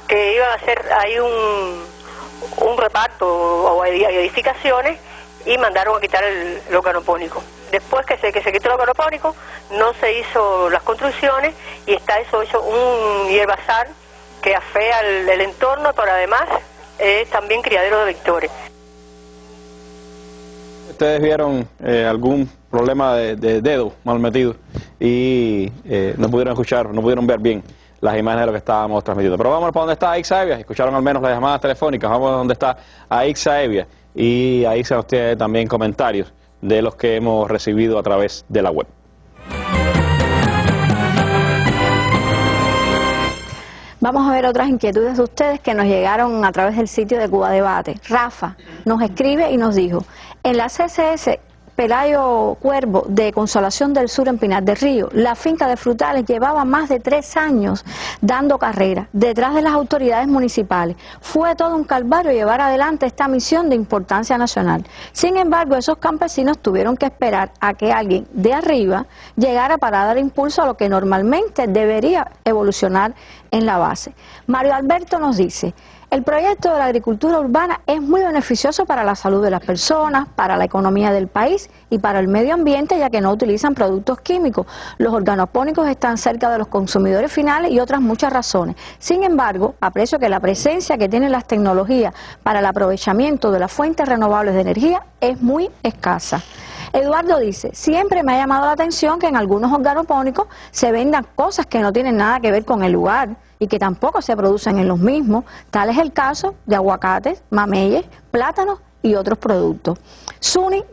que iban a hacer ahí un reparto o edificaciones y mandaron a quitar el organopónico. Después que se quitó el organopónico, no se hizo las construcciones y está eso hecho un hierbazal que afea el entorno, pero además es también criadero de vectores. Ustedes vieron algún problema de dedo mal metido y no pudieron escuchar, no pudieron ver bien las imágenes de lo que estábamos transmitiendo. Pero vamos para donde está Aixa Evia, escucharon al menos las llamadas telefónicas, vamos a donde está Aixa Evia y ahí se nos tiene también comentarios de los que hemos recibido a través de la web. Vamos a ver otras inquietudes de ustedes que nos llegaron a través del sitio de Cuba Debate. Rafa nos escribe y nos dijo, en la CCS Pelayo Cuervo, de Consolación del Sur en Pinar del Río, la finca de frutales llevaba más de 3 años dando carrera detrás de las autoridades municipales. Fue todo un calvario llevar adelante esta misión de importancia nacional. Sin embargo, esos campesinos tuvieron que esperar a que alguien de arriba llegara para dar impulso a lo que normalmente debería evolucionar en la base. Mario Alberto nos dice: el proyecto de la agricultura urbana es muy beneficioso para la salud de las personas, para la economía del país y para el medio ambiente, ya que no utilizan productos químicos. Los organopónicos están cerca de los consumidores finales y otras muchas razones. Sin embargo, aprecio que la presencia que tienen las tecnologías para el aprovechamiento de las fuentes renovables de energía es muy escasa. Eduardo dice: siempre me ha llamado la atención que en algunos organopónicos se vendan cosas que no tienen nada que ver con el lugar y que tampoco se producen en los mismos. Tal es el caso de aguacates, mameyes, plátanos y otros productos. Suni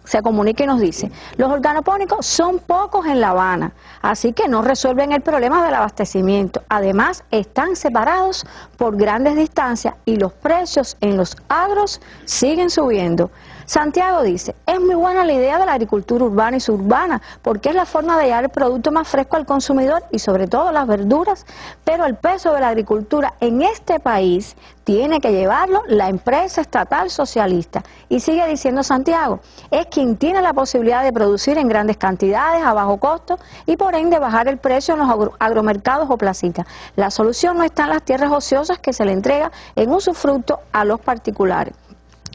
se comunica y nos dice: los organopónicos son pocos en La Habana, así que no resuelven el problema del abastecimiento. Además, están separados por grandes distancias y los precios en los agros siguen subiendo. Santiago dice: es muy buena la idea de la agricultura urbana y suburbana, porque es la forma de llevar el producto más fresco al consumidor y sobre todo las verduras, pero el peso de la agricultura en este país tiene que llevarlo la empresa estatal socialista. Y sigue diciendo Santiago: es quien tiene la posibilidad de producir en grandes cantidades a bajo costo y por ende bajar el precio en los agromercados o placitas. La solución no está en las tierras ociosas que se le entrega en usufructo a los particulares.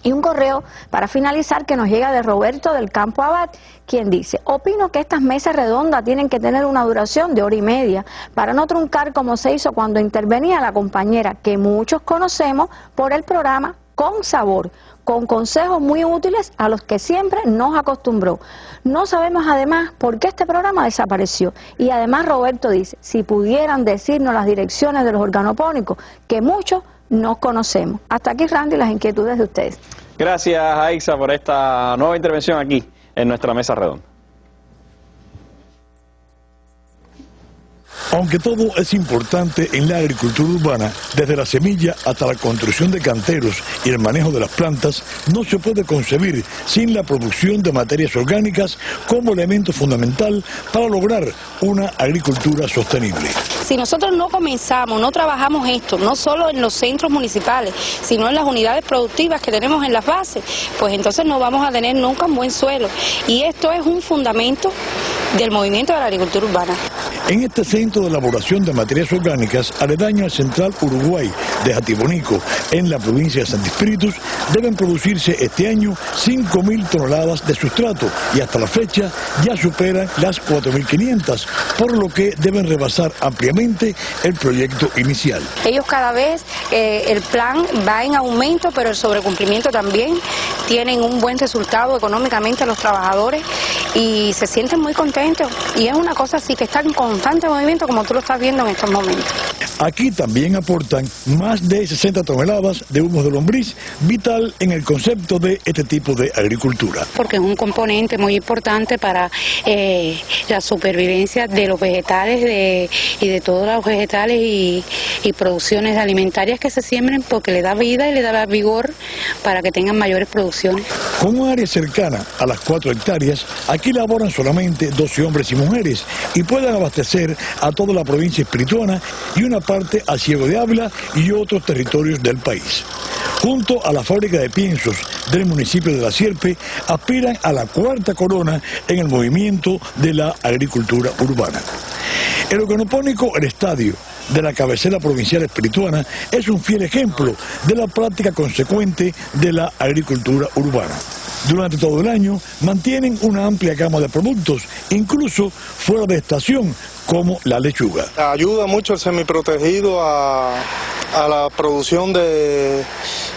Y un correo para finalizar que nos llega de Roberto del Campo Abad, quien dice: opino que estas mesas redondas tienen que tener una duración de 1h30 para no truncar como se hizo cuando intervenía la compañera que muchos conocemos por el programa Con Sabor, con consejos muy útiles a los que siempre nos acostumbró. No sabemos además por qué este programa desapareció. Y además Roberto dice: si pudieran decirnos las direcciones de los organopónicos, que muchos no conocemos. Hasta aquí, Randy, las inquietudes de ustedes. Gracias, Aixa, por esta nueva intervención aquí en nuestra mesa redonda. Aunque todo es importante en la agricultura urbana, desde la semilla hasta la construcción de canteros y el manejo de las plantas, no se puede concebir sin la producción de materias orgánicas como elemento fundamental para lograr una agricultura sostenible. Si nosotros no comenzamos, no trabajamos esto, no solo en los centros municipales, sino en las unidades productivas que tenemos en las bases, pues entonces no vamos a tener nunca un buen suelo. Y esto es un fundamento del movimiento de la agricultura urbana. En este centro de elaboración de materias orgánicas, aledaño al Central Uruguay de Jatibonico, en la provincia de Santi Espíritus, deben producirse este año 5.000 toneladas de sustrato y hasta la fecha ya superan las 4.500, por lo que deben rebasar ampliamente el proyecto inicial. Ellos cada vez, el plan va en aumento, pero el sobrecumplimiento también. Tienen un buen resultado económicamente a los trabajadores y se sienten muy contentos. Y es una cosa así que está en constante movimiento, como tú lo estás viendo en estos momentos. Aquí también aportan más de 60 toneladas de humos de lombriz, vital en el concepto de este tipo de agricultura. Porque es un componente muy importante para la supervivencia de los vegetales y de todos los vegetales y producciones alimentarias que se siembren, porque le da vida y le da vigor para que tengan mayores producciones. Con un área cercana a las 4 hectáreas, aquí laboran solamente 12 hombres y mujeres y pueden abastecer a toda la provincia espirituana y una parte a Ciego de Ávila y otros territorios del país. Junto a la fábrica de piensos del municipio de La Sierpe, aspiran a la 4ª corona en el movimiento de la agricultura urbana. El organopónico El Estadio de la cabecera provincial espirituana es un fiel ejemplo de la práctica consecuente de la agricultura urbana. Durante todo el año mantienen una amplia gama de productos, incluso fuera de estación, como la lechuga. Ayuda mucho el semiprotegido a la producción de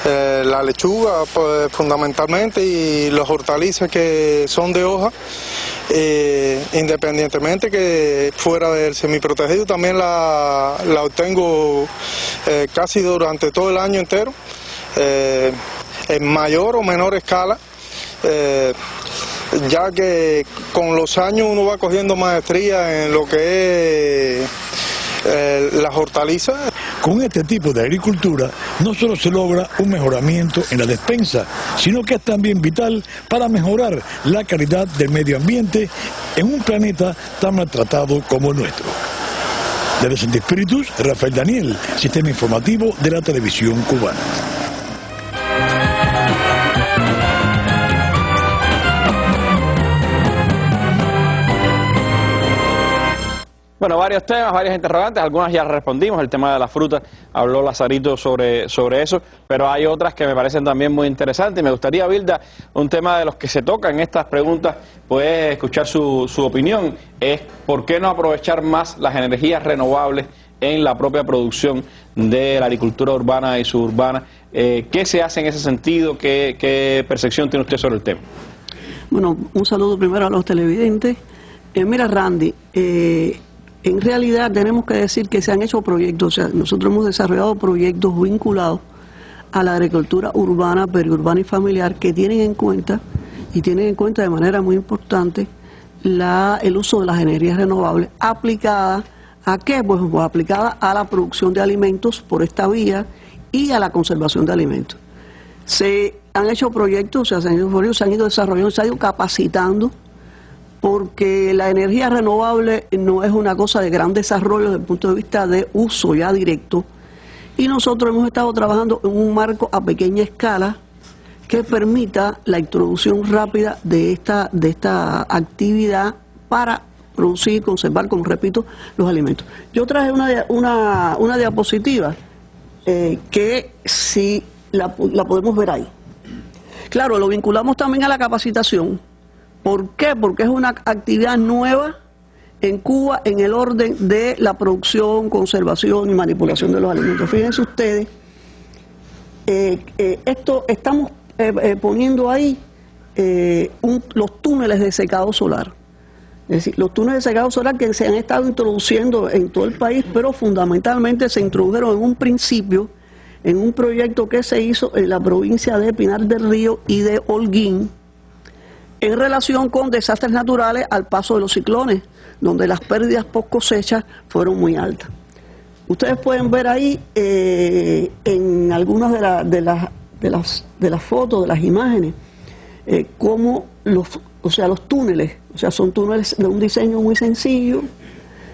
la lechuga, pues, fundamentalmente, y los hortalizas que son de hoja. Independientemente que fuera del semiprotegido, también la obtengo casi durante todo el año entero, en mayor o menor escala, ya que con los años uno va cogiendo maestría en lo que es las hortalizas. Con este tipo de agricultura no solo se logra un mejoramiento en la despensa, sino que es también vital para mejorar la calidad del medio ambiente en un planeta tan maltratado como el nuestro. Desde Santi Espíritus, Rafael Daniel, Sistema Informativo de la Televisión Cubana. Bueno, varios temas, varias interrogantes, algunas ya respondimos, el tema de la fruta, habló Lazarito sobre eso, pero hay otras que me parecen también muy interesantes y me gustaría, Vilda, un tema de los que se tocan en estas preguntas, puedes escuchar su opinión, es ¿por qué no aprovechar más las energías renovables en la propia producción de la agricultura urbana y suburbana? ¿Qué se hace en ese sentido? ¿Qué percepción tiene usted sobre el tema? Bueno, un saludo primero a los televidentes. Mira, Randy, en realidad tenemos que decir que se han hecho proyectos, o sea, nosotros hemos desarrollado proyectos vinculados a la agricultura urbana, periurbana y familiar que tienen en cuenta de manera muy importante el uso de las energías renovables aplicadas ¿a qué? Pues aplicada a la producción de alimentos por esta vía y a la conservación de alimentos. Se han hecho proyectos, o sea, se han ido desarrollando, se han ido capacitando, porque la energía renovable no es una cosa de gran desarrollo desde el punto de vista de uso ya directo, y nosotros hemos estado trabajando en un marco a pequeña escala que permita la introducción rápida de esta actividad para producir y conservar, como repito, los alimentos. Yo traje una diapositiva que si la podemos ver ahí. Claro, lo vinculamos también a la capacitación. ¿Por qué? Porque es una actividad nueva en Cuba en el orden de la producción, conservación y manipulación de los alimentos. Fíjense ustedes, estamos poniendo ahí los túneles de secado solar. Es decir, los túneles de secado solar que se han estado introduciendo en todo el país, pero fundamentalmente se introdujeron en un principio en un proyecto que se hizo en la provincia de Pinar del Río y de Holguín, en relación con desastres naturales al paso de los ciclones, donde las pérdidas post cosecha fueron muy altas. Ustedes pueden ver ahí en algunas de las fotos, de las imágenes, cómo los túneles, o sea, son túneles de un diseño muy sencillo,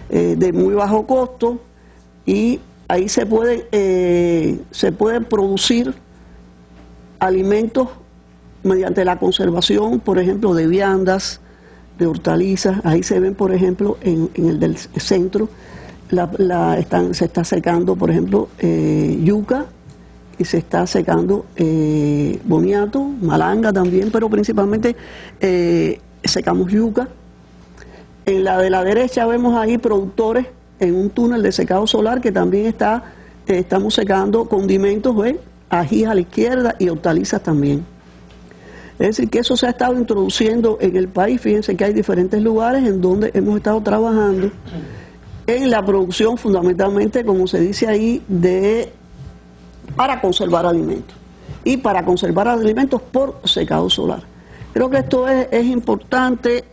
de muy bajo costo, y ahí se pueden producir alimentos mediante la conservación, por ejemplo, de viandas, de hortalizas. Ahí se ven, por ejemplo, en el del centro, se está secando, por ejemplo, yuca, y se está secando boniato, malanga también, pero principalmente secamos yuca. En la de la derecha vemos ahí productores en un túnel de secado solar que también estamos secando condimentos, ¿ven? Ají a la izquierda y hortalizas también. Es decir, que eso se ha estado introduciendo en el país. Fíjense que hay diferentes lugares en donde hemos estado trabajando en la producción, fundamentalmente, como se dice ahí, para conservar alimentos. Y para conservar alimentos por secado solar. Creo que esto es importante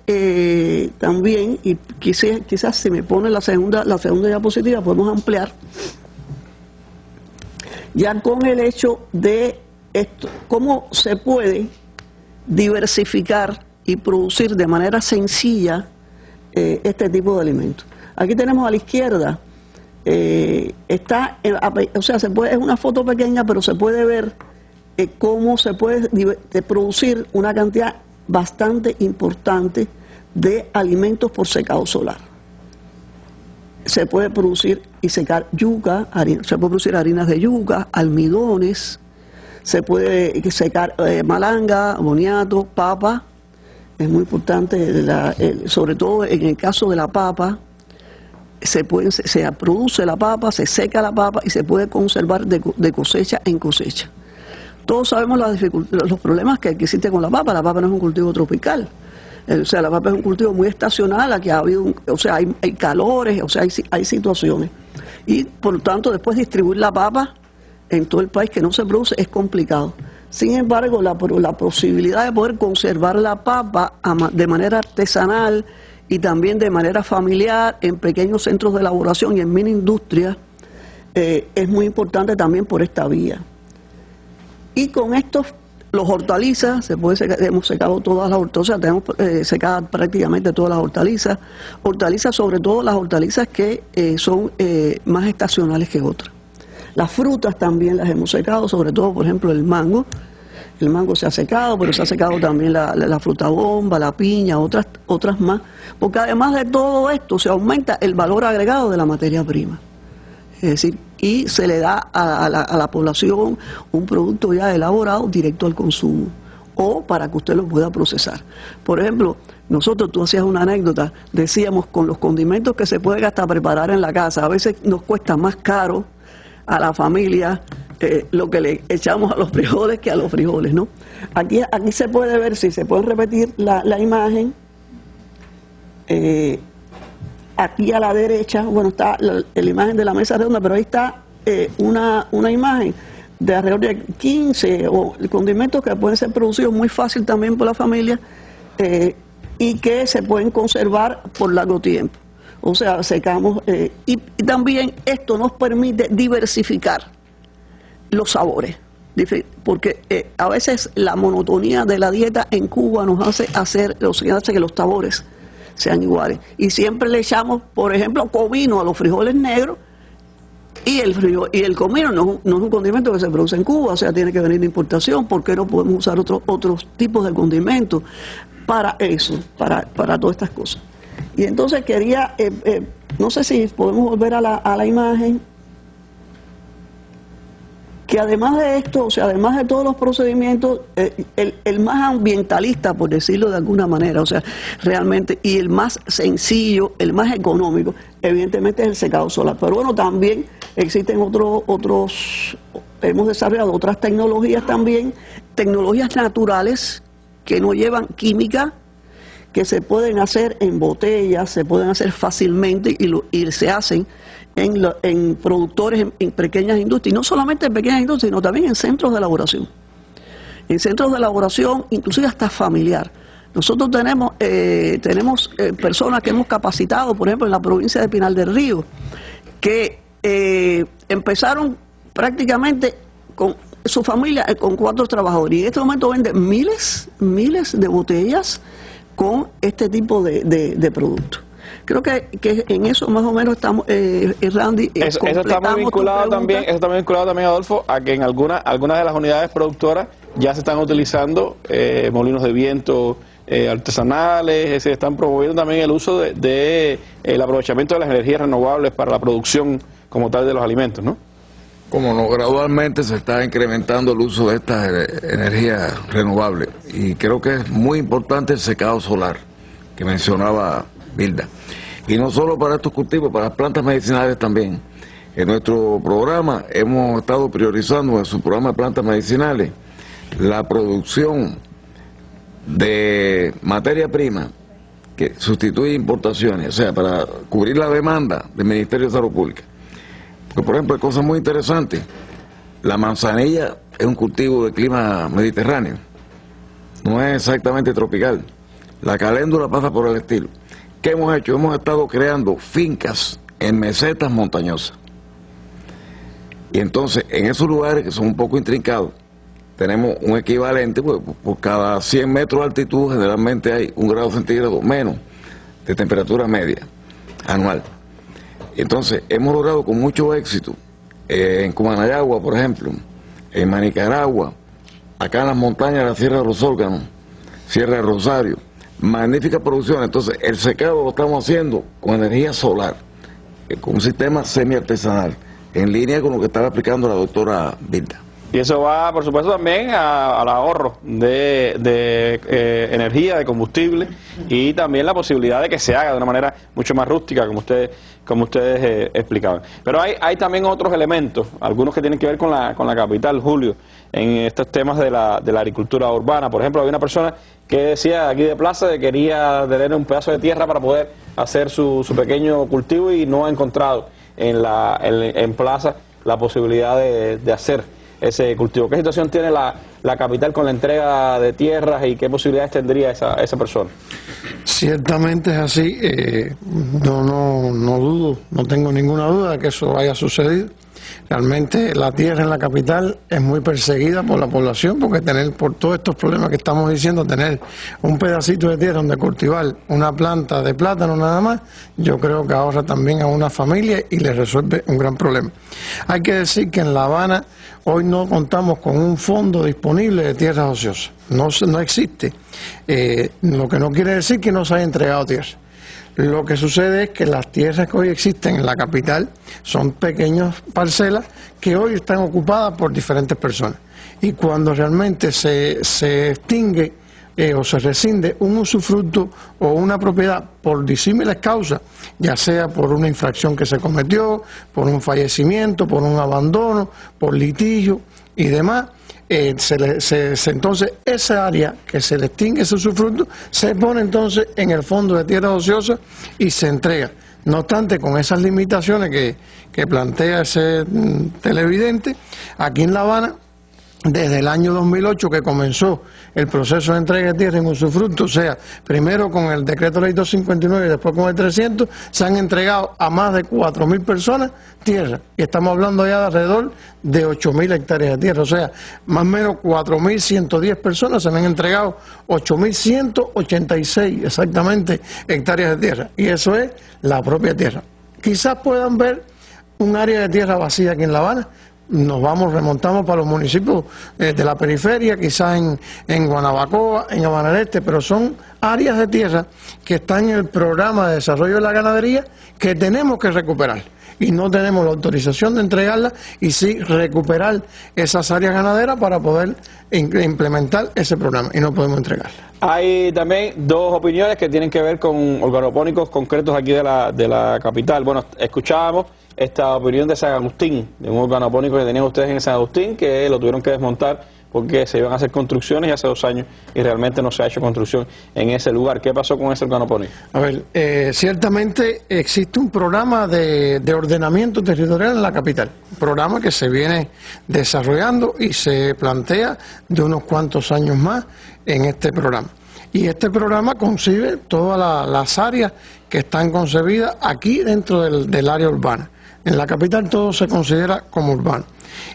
también, y quizás si me pone la segunda diapositiva podemos ampliar, ya con el hecho de esto, cómo se puede diversificar y producir de manera sencilla este tipo de alimentos. Aquí tenemos a la izquierda, es una foto pequeña, pero se puede ver cómo se puede producir una cantidad bastante importante de alimentos por secado solar. Se puede producir y secar yuca, se puede producir harinas de yuca, almidones, se puede secar malanga, boniato, papa. Es muy importante, sobre todo en el caso de la papa, se produce la papa, se seca la papa y se puede conservar de cosecha en cosecha. Todos sabemos los problemas que existen con la papa. La papa no es un cultivo tropical. O sea, la papa es un cultivo muy estacional, aquí ha habido, hay calores, hay situaciones. Y por lo tanto, después distribuir la papa en todo el país que no se produce es complicado. Sin embargo, la posibilidad de poder conservar la papa de manera artesanal y también de manera familiar en pequeños centros de elaboración y en mini industrias es muy importante también por esta vía. Y con estos, los hortalizas, se puede secar, hemos secado todas las hortalizas, tenemos secadas prácticamente todas las hortalizas, sobre todo las hortalizas que son más estacionales que otras. Las frutas también las hemos secado, sobre todo, por ejemplo, el mango. El mango se ha secado, pero se ha secado también la fruta bomba, la piña, otras más, porque además de todo esto se aumenta el valor agregado de la materia prima. Es decir, y se le da a la población un producto ya elaborado directo al consumo, o para que usted lo pueda procesar. Por ejemplo, nosotros, tú hacías una anécdota, decíamos, con los condimentos que se pueden hasta preparar en la casa, a veces nos cuesta más caro a la familia lo que le echamos a los frijoles que a los frijoles, ¿no? Aquí se puede ver, si se puede repetir la imagen, aquí a la derecha, bueno, está la imagen de la mesa redonda, pero ahí está una imagen de alrededor de 15 condimentos que pueden ser producidos muy fácil también por la familia y que se pueden conservar por largo tiempo. O sea, secamos y también esto nos permite diversificar los sabores, porque a veces la monotonía de la dieta en Cuba nos hace que los sabores sean iguales. Y siempre le echamos, por ejemplo, comino a los frijoles negros, y el comino no es un condimento que se produce en Cuba, o sea, tiene que venir de importación. ¿Por qué no podemos usar otros tipos de condimentos para eso, para todas estas cosas? Y entonces quería, no sé si podemos volver a la imagen, que además de esto, o sea, además de todos los procedimientos, el más ambientalista, por decirlo de alguna manera, o sea, realmente, y el más sencillo, el más económico, evidentemente es el secado solar. Pero bueno, también existen hemos desarrollado otras tecnologías también, tecnologías naturales que no llevan química, que se pueden hacer en botellas, se pueden hacer fácilmente y se hacen en productores, en pequeñas industrias, y no solamente en pequeñas industrias, sino también en centros de elaboración. En centros de elaboración, inclusive hasta familiar. Nosotros tenemos personas que hemos capacitado, por ejemplo, en la provincia de Pinar del Río, que empezaron prácticamente con su familia, con 4 trabajadores, y en este momento venden miles de botellas con este tipo de productos. Creo que en eso más o menos estamos, Randy, eso está muy vinculado también, Adolfo, a que en algunas de las unidades productoras ya se están utilizando molinos de viento artesanales, se están promoviendo también el uso de el aprovechamiento de las energías renovables para la producción como tal de los alimentos, ¿no? Como no, gradualmente se está incrementando el uso de estas energías renovables, y creo que es muy importante el secado solar que mencionaba Vilda, y no solo para estos cultivos, para las plantas medicinales también. En nuestro programa hemos estado priorizando en su programa de plantas medicinales la producción de materia prima que sustituye importaciones, o sea, para cubrir la demanda del Ministerio de Salud Pública. Porque, por ejemplo, hay cosas muy interesantes. La manzanilla es un cultivo de clima mediterráneo, no es exactamente tropical. La caléndula pasa por el estilo. ¿Qué hemos hecho? Hemos estado creando fincas en mesetas montañosas. Y entonces, en esos lugares que son un poco intrincados, tenemos un equivalente, pues, por cada 100 metros de altitud generalmente hay 1 grado centígrado menos de temperatura media anual. Entonces, hemos logrado con mucho éxito en Cumanayagua, por ejemplo, en Manicaragua, acá en las montañas de la Sierra de los Órganos, Sierra de Rosario, magnífica producción. Entonces, el secado lo estamos haciendo con energía solar, con un sistema semi-artesanal, en línea con lo que estaba explicando la doctora Vilda. Y eso va, por supuesto, también al ahorro de energía, de combustible, y también la posibilidad de que se haga de una manera mucho más rústica, como ustedes explicaban. Pero hay también otros elementos, algunos que tienen que ver con la capital, Julio, en estos temas de la agricultura urbana. Por ejemplo, había una persona que decía aquí de Plaza que quería tener un pedazo de tierra para poder hacer su pequeño cultivo, y no ha encontrado en Plaza la posibilidad de hacer ese cultivo. ¿Qué situación tiene la capital con la entrega de tierras y qué posibilidades tendría esa persona? Ciertamente es así, no dudo, no tengo ninguna duda de que eso haya sucedido. Realmente la tierra en la capital es muy perseguida por la población, porque por todos estos problemas que estamos diciendo, tener un pedacito de tierra donde cultivar una planta de plátano nada más, yo creo que ahorra también a una familia y le resuelve un gran problema. Hay que decir que en La Habana hoy no contamos con un fondo disponible de tierras ociosas, no existe, lo que no quiere decir que no se haya entregado tierra. Lo que sucede es que las tierras que hoy existen en la capital son pequeñas parcelas que hoy están ocupadas por diferentes personas. Y cuando realmente se extingue o se rescinde un usufructo o una propiedad por disímiles causas, ya sea por una infracción que se cometió, por un fallecimiento, por un abandono, por litigio y demás, entonces esa área que se le extingue ese usufructo se pone entonces en el fondo de tierras ociosas y se entrega. No obstante, con esas limitaciones que plantea ese televidente, aquí en La Habana, desde el año 2008 que comenzó el proceso de entrega de tierra en usufructo, o sea, primero con el decreto ley 259 y después con el 300, se han entregado a más de 4.000 personas tierra. Y estamos hablando ya de alrededor de 8.000 hectáreas de tierra, o sea, más o menos 4.110 personas se me han entregado 8.186 exactamente hectáreas de tierra. Y eso es la propia tierra. Quizás puedan ver un área de tierra vacía aquí en La Habana. Remontamos para los municipios de la periferia, quizás en Guanabacoa, en Habana del Este, pero son áreas de tierra que están en el programa de desarrollo de la ganadería que tenemos que recuperar. Y no tenemos la autorización de entregarlas y sí recuperar esas áreas ganaderas para poder implementar ese programa y no podemos entregarlas. Hay también dos opiniones que tienen que ver con organopónicos concretos aquí de la capital. Bueno, escuchábamos esta opinión de San Agustín, de un organopónico que tenían ustedes en San Agustín, que lo tuvieron que desmontar porque se iban a hacer construcciones hace 2 años y realmente no se ha hecho construcción en ese lugar. ¿Qué pasó con ese organopónico? A ver, ciertamente existe un programa de ordenamiento territorial en la capital, un programa que se viene desarrollando y se plantea de unos cuantos años más en este programa. Y este programa concibe todas las áreas que están concebidas aquí dentro del área urbana. En la capital todo se considera como urbano.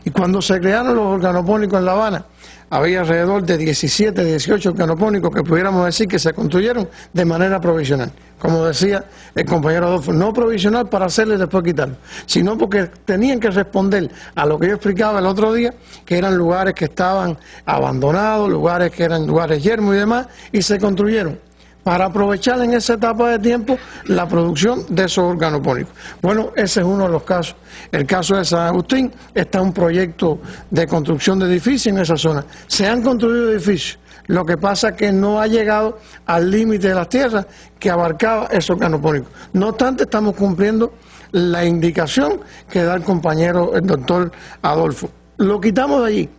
Y cuando se crearon los organopónicos en La Habana, había alrededor de 17, 18 organopónicos que pudiéramos decir que se construyeron de manera provisional. Como decía el compañero Adolfo, no provisional para hacerle y después quitarlo, sino porque tenían que responder a lo que yo explicaba el otro día, que eran lugares que estaban abandonados, lugares que eran lugares yermos y demás, y se construyeron para aprovechar en esa etapa de tiempo la producción de esos organopónicos. Bueno, ese es uno de los casos. El caso de San Agustín, está un proyecto de construcción de edificios en esa zona. Se han construido edificios, lo que pasa es que no ha llegado al límite de las tierras que abarcaba esos organopónicos. No obstante, estamos cumpliendo la indicación que da el compañero, el doctor Adolfo. Lo quitamos de allí.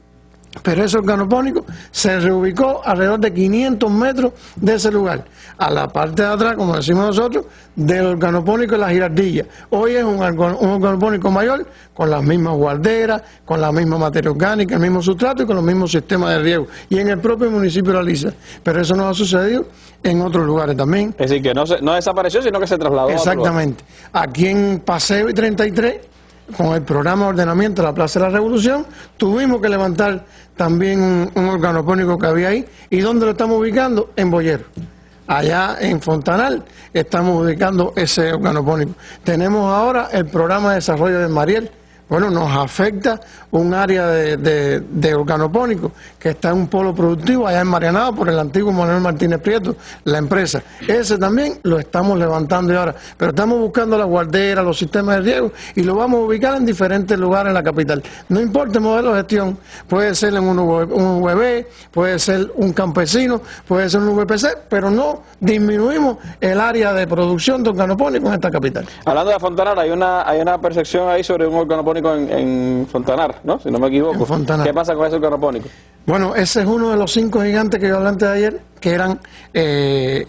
Pero ese organopónico se reubicó alrededor de 500 metros de ese lugar, a la parte de atrás, como decimos nosotros, del organopónico de la Girardilla. Hoy es un organopónico mayor, con las mismas guarderas, con la misma materia orgánica, el mismo sustrato y con los mismos sistemas de riego, y en el propio municipio de La Lisa. Pero eso no ha sucedido en otros lugares también. Es decir, que no desapareció, sino que se trasladó. Exactamente. Aquí en Paseo y 33, con el programa de ordenamiento de la Plaza de la Revolución, tuvimos que levantar también un organopónico que había ahí. ¿Y dónde lo estamos ubicando? En Boyero. Allá en Fontanal estamos ubicando ese organopónico. Tenemos ahora el programa de desarrollo de Mariel. Bueno, nos afecta un área de organopónico que está en un polo productivo allá en Marianao por el antiguo Manuel Martínez Prieto, la empresa. Ese también lo estamos levantando ahora, pero estamos buscando la guardera, los sistemas de riego y lo vamos a ubicar en diferentes lugares en la capital. No importa el modelo de gestión, puede ser en un VB, puede ser un campesino, puede ser un VPC, pero no disminuimos el área de producción de organopónico en esta capital. Hablando de Fontanar, hay una percepción ahí sobre un organopónico en Fontanar, ¿no? Si no me equivoco. ¿Qué pasa con ese organopónico? Bueno, ese es uno de los 5 gigantes que yo hablé antes de ayer, que eran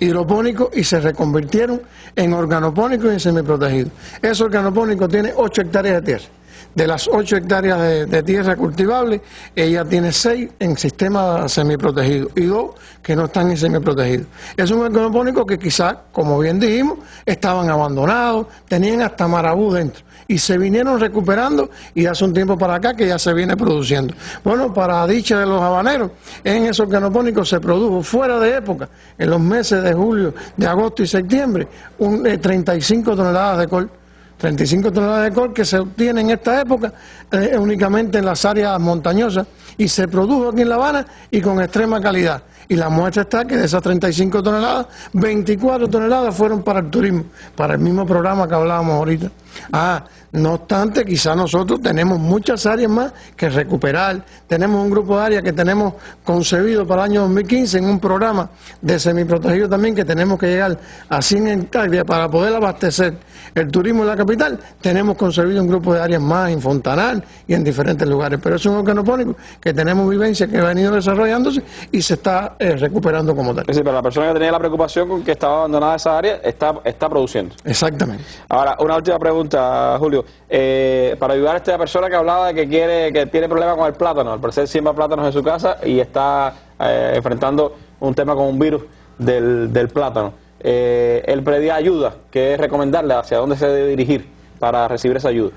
hidropónicos y se reconvirtieron en organopónicos y en semiprotegidos. Ese organopónico tiene 8 hectáreas de tierra. De las 8 hectáreas de tierra cultivable, ella tiene 6 en sistema semiprotegido y 2 que no están en semiprotegido. Es un econopónico que quizás, como bien dijimos, estaban abandonados, tenían hasta marabú dentro y se vinieron recuperando y hace un tiempo para acá que ya se viene produciendo. Bueno, para dicha de los habaneros, en esos econopónicos se produjo fuera de época, en los meses de julio, de agosto y septiembre, 35 toneladas de col. 35 toneladas de col que se obtiene en esta época únicamente en las áreas montañosas y se produjo aquí en La Habana y con extrema calidad. Y la muestra está que de esas 35 toneladas, 24 toneladas fueron para el turismo, para el mismo programa que hablábamos ahorita. No obstante, quizás nosotros tenemos muchas áreas más que recuperar. Tenemos un grupo de áreas que tenemos concebido para el año 2015 en un programa de semiprotegido también, que tenemos que llegar a 100 hectáreas para poder abastecer el turismo en la capital. Tenemos concebido un grupo de áreas más en Fontanal y en diferentes lugares, pero es un econopónico que tenemos vivencia, que ha venido desarrollándose y se está recuperando como tal. Es decir, pero la persona que tenía la preocupación con que estaba abandonada esa área está produciendo. Exactamente. Ahora, una última pregunta, Julio. Para ayudar a esta persona que hablaba de que tiene problemas con el plátano, al parecer siembra plátanos en su casa y está enfrentando un tema con un virus del plátano. Él pedía ayuda, ¿qué es recomendarle? ¿Hacia dónde se debe dirigir para recibir esa ayuda?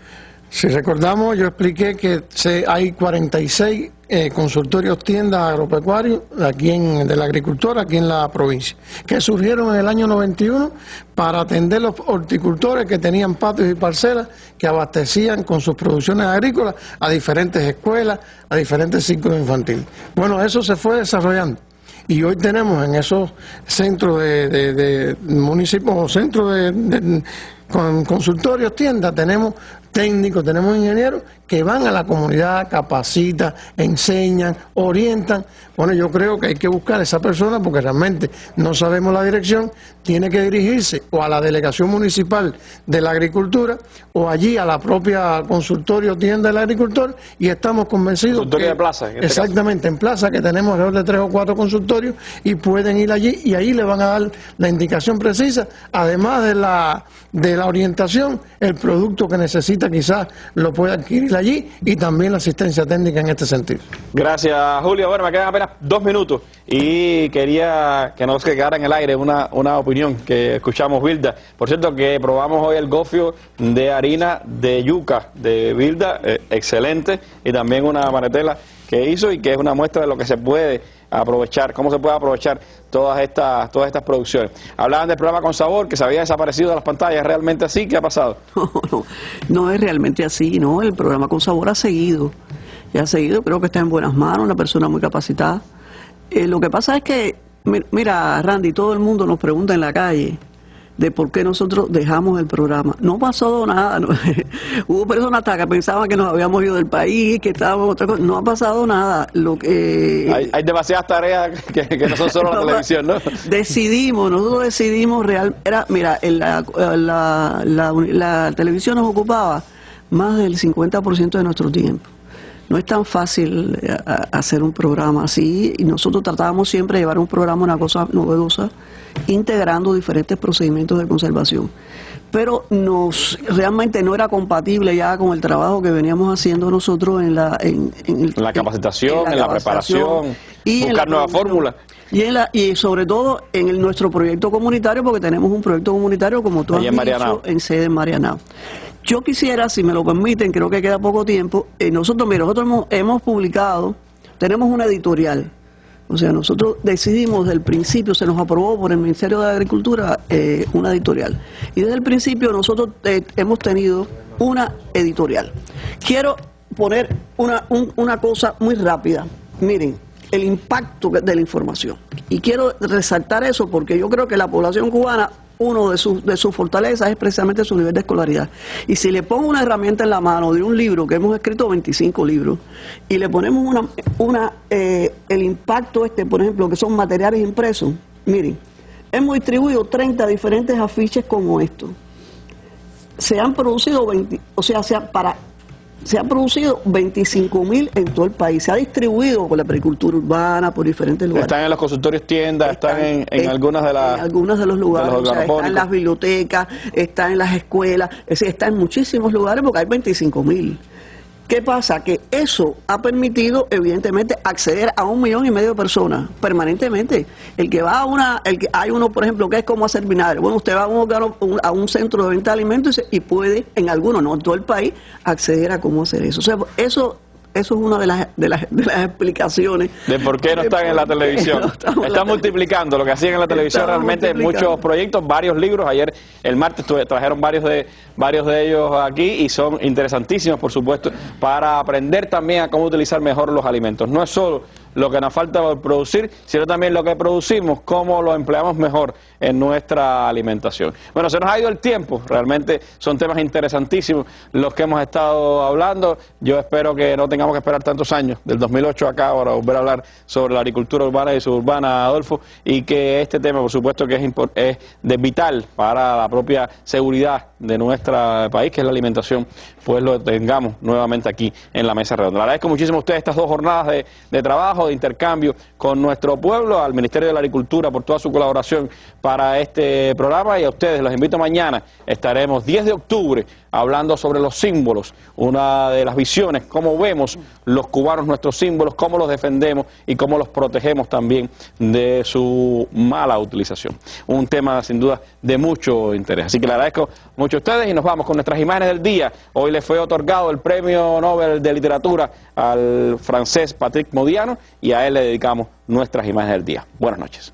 Si recordamos, yo expliqué que hay 46 consultorios, tiendas agropecuarios aquí de la agricultura, aquí en la provincia, que surgieron en el año 91 para atender los horticultores que tenían patios y parcelas que abastecían con sus producciones agrícolas a diferentes escuelas, a diferentes ciclos infantiles. Bueno, eso se fue desarrollando. Y hoy tenemos en esos centros de municipios o centros con consultorios, tiendas, tenemos técnicos, tenemos ingenieros que van a la comunidad, capacitan, enseñan, orientan. Bueno, yo creo que hay que buscar a esa persona porque realmente no sabemos la dirección, tiene que dirigirse o a la delegación municipal de la agricultura o allí a la propia consultorio tienda del agricultor y estamos convencidos consultorio de plaza, exactamente, en plaza que tenemos alrededor de 3 o 4 consultorios y pueden ir allí y ahí le van a dar la indicación precisa, además de la orientación, el producto que necesita quizás lo puede adquirir allí y también la asistencia técnica en este sentido. Gracias, Julio. Bueno, me quedan apenas 2 minutos y quería que nos quedara en el aire una opinión que escuchamos Vilda. Por cierto, que probamos hoy el gofio de harina de yuca de Vilda, excelente, y también una manetela que hizo y que es una muestra de lo que se puede aprovechar, cómo se puede aprovechar todas estas producciones. Hablaban del programa Con Sabor, que se había desaparecido de las pantallas. ¿Es realmente así? ¿Qué ha pasado? No es realmente así, ¿no? El programa Con Sabor ha seguido, creo que está en buenas manos, una persona muy capacitada. Lo que pasa es que, mira, Randy, todo el mundo nos pregunta en la calle de por qué nosotros dejamos el programa. No pasó nada, no. Hubo personas hasta que pensaban que nos habíamos ido del país, que estábamos otra cosa. No ha pasado nada. Hay demasiadas tareas que no son solo la televisión, ¿no? Nosotros decidimos mira, la televisión nos ocupaba más del 50% de nuestro tiempo. No es tan fácil hacer un programa así y nosotros tratábamos siempre de llevar un programa, una cosa novedosa, integrando diferentes procedimientos de conservación. Pero realmente no era compatible ya con el trabajo que veníamos haciendo nosotros en la capacitación, en la preparación, y buscar nuevas fórmulas. Y sobre todo en nuestro proyecto comunitario, porque tenemos un proyecto comunitario, como tú has dicho, en sede en Marianao. Yo quisiera, si me lo permiten, creo que queda poco tiempo, nosotros hemos publicado, tenemos una editorial, o sea, nosotros decidimos desde el principio, se nos aprobó por el Ministerio de Agricultura una editorial, y desde el principio nosotros hemos tenido una editorial. Quiero poner una cosa muy rápida, miren, el impacto de la información, y quiero resaltar eso porque yo creo que la población cubana, uno de sus fortalezas es precisamente su nivel de escolaridad. Y si le pongo una herramienta en la mano de un libro, que hemos escrito 25 libros, y le ponemos el impacto por ejemplo, que son materiales impresos, miren, hemos distribuido 30 diferentes afiches como estos. Se han producido 20, para Se han producido 25.000 en todo el país. Se ha distribuido por la agricultura urbana, por diferentes lugares. Están en los consultorios tiendas, están en algunas de las... En algunos de los lugares, de los están en las bibliotecas, están en las escuelas, es decir, está en muchísimos lugares porque hay 25.000. ¿Qué pasa? Que eso ha permitido, evidentemente, acceder a 1,5 millones de personas permanentemente. El que va hay uno, por ejemplo, que es cómo hacer vinagre. Bueno, usted va a un centro de venta de alimentos y puede, en algunos, no en todo el país, acceder a cómo hacer eso. O sea, eso es una de las explicaciones. De por qué no están en la televisión. Están multiplicando lo que hacían en la televisión, realmente muchos proyectos, varios libros. Ayer, el martes, trajeron varios de ellos aquí y son interesantísimos, por supuesto, para aprender también a cómo utilizar mejor los alimentos. No es solo lo que nos falta por producir, sino también lo que producimos, cómo lo empleamos mejor en nuestra alimentación. Bueno, se nos ha ido el tiempo, realmente son temas interesantísimos los que hemos estado hablando. Yo espero que no tengamos que esperar tantos años, del 2008 acá, para volver a hablar sobre la agricultura urbana y suburbana, Adolfo, y que este tema, por supuesto, que es de vital para la propia seguridad de nuestro país, que es la alimentación, pues lo tengamos nuevamente aquí en la mesa redonda. Le agradezco muchísimo a ustedes estas 2 jornadas de trabajo, de intercambio con nuestro pueblo, al Ministerio de la Agricultura por toda su colaboración para este programa, y a ustedes los invito mañana. Estaremos 10 de octubre hablando sobre los símbolos, una de las visiones, cómo vemos los cubanos nuestros símbolos, cómo los defendemos y cómo los protegemos también de su mala utilización. Un tema sin duda de mucho interés. Así que le agradezco mucho a ustedes y nos vamos con nuestras imágenes del día. Hoy le fue otorgado el Premio Nobel de Literatura al francés Patrick Modiano y a él le dedicamos nuestras imágenes del día. Buenas noches.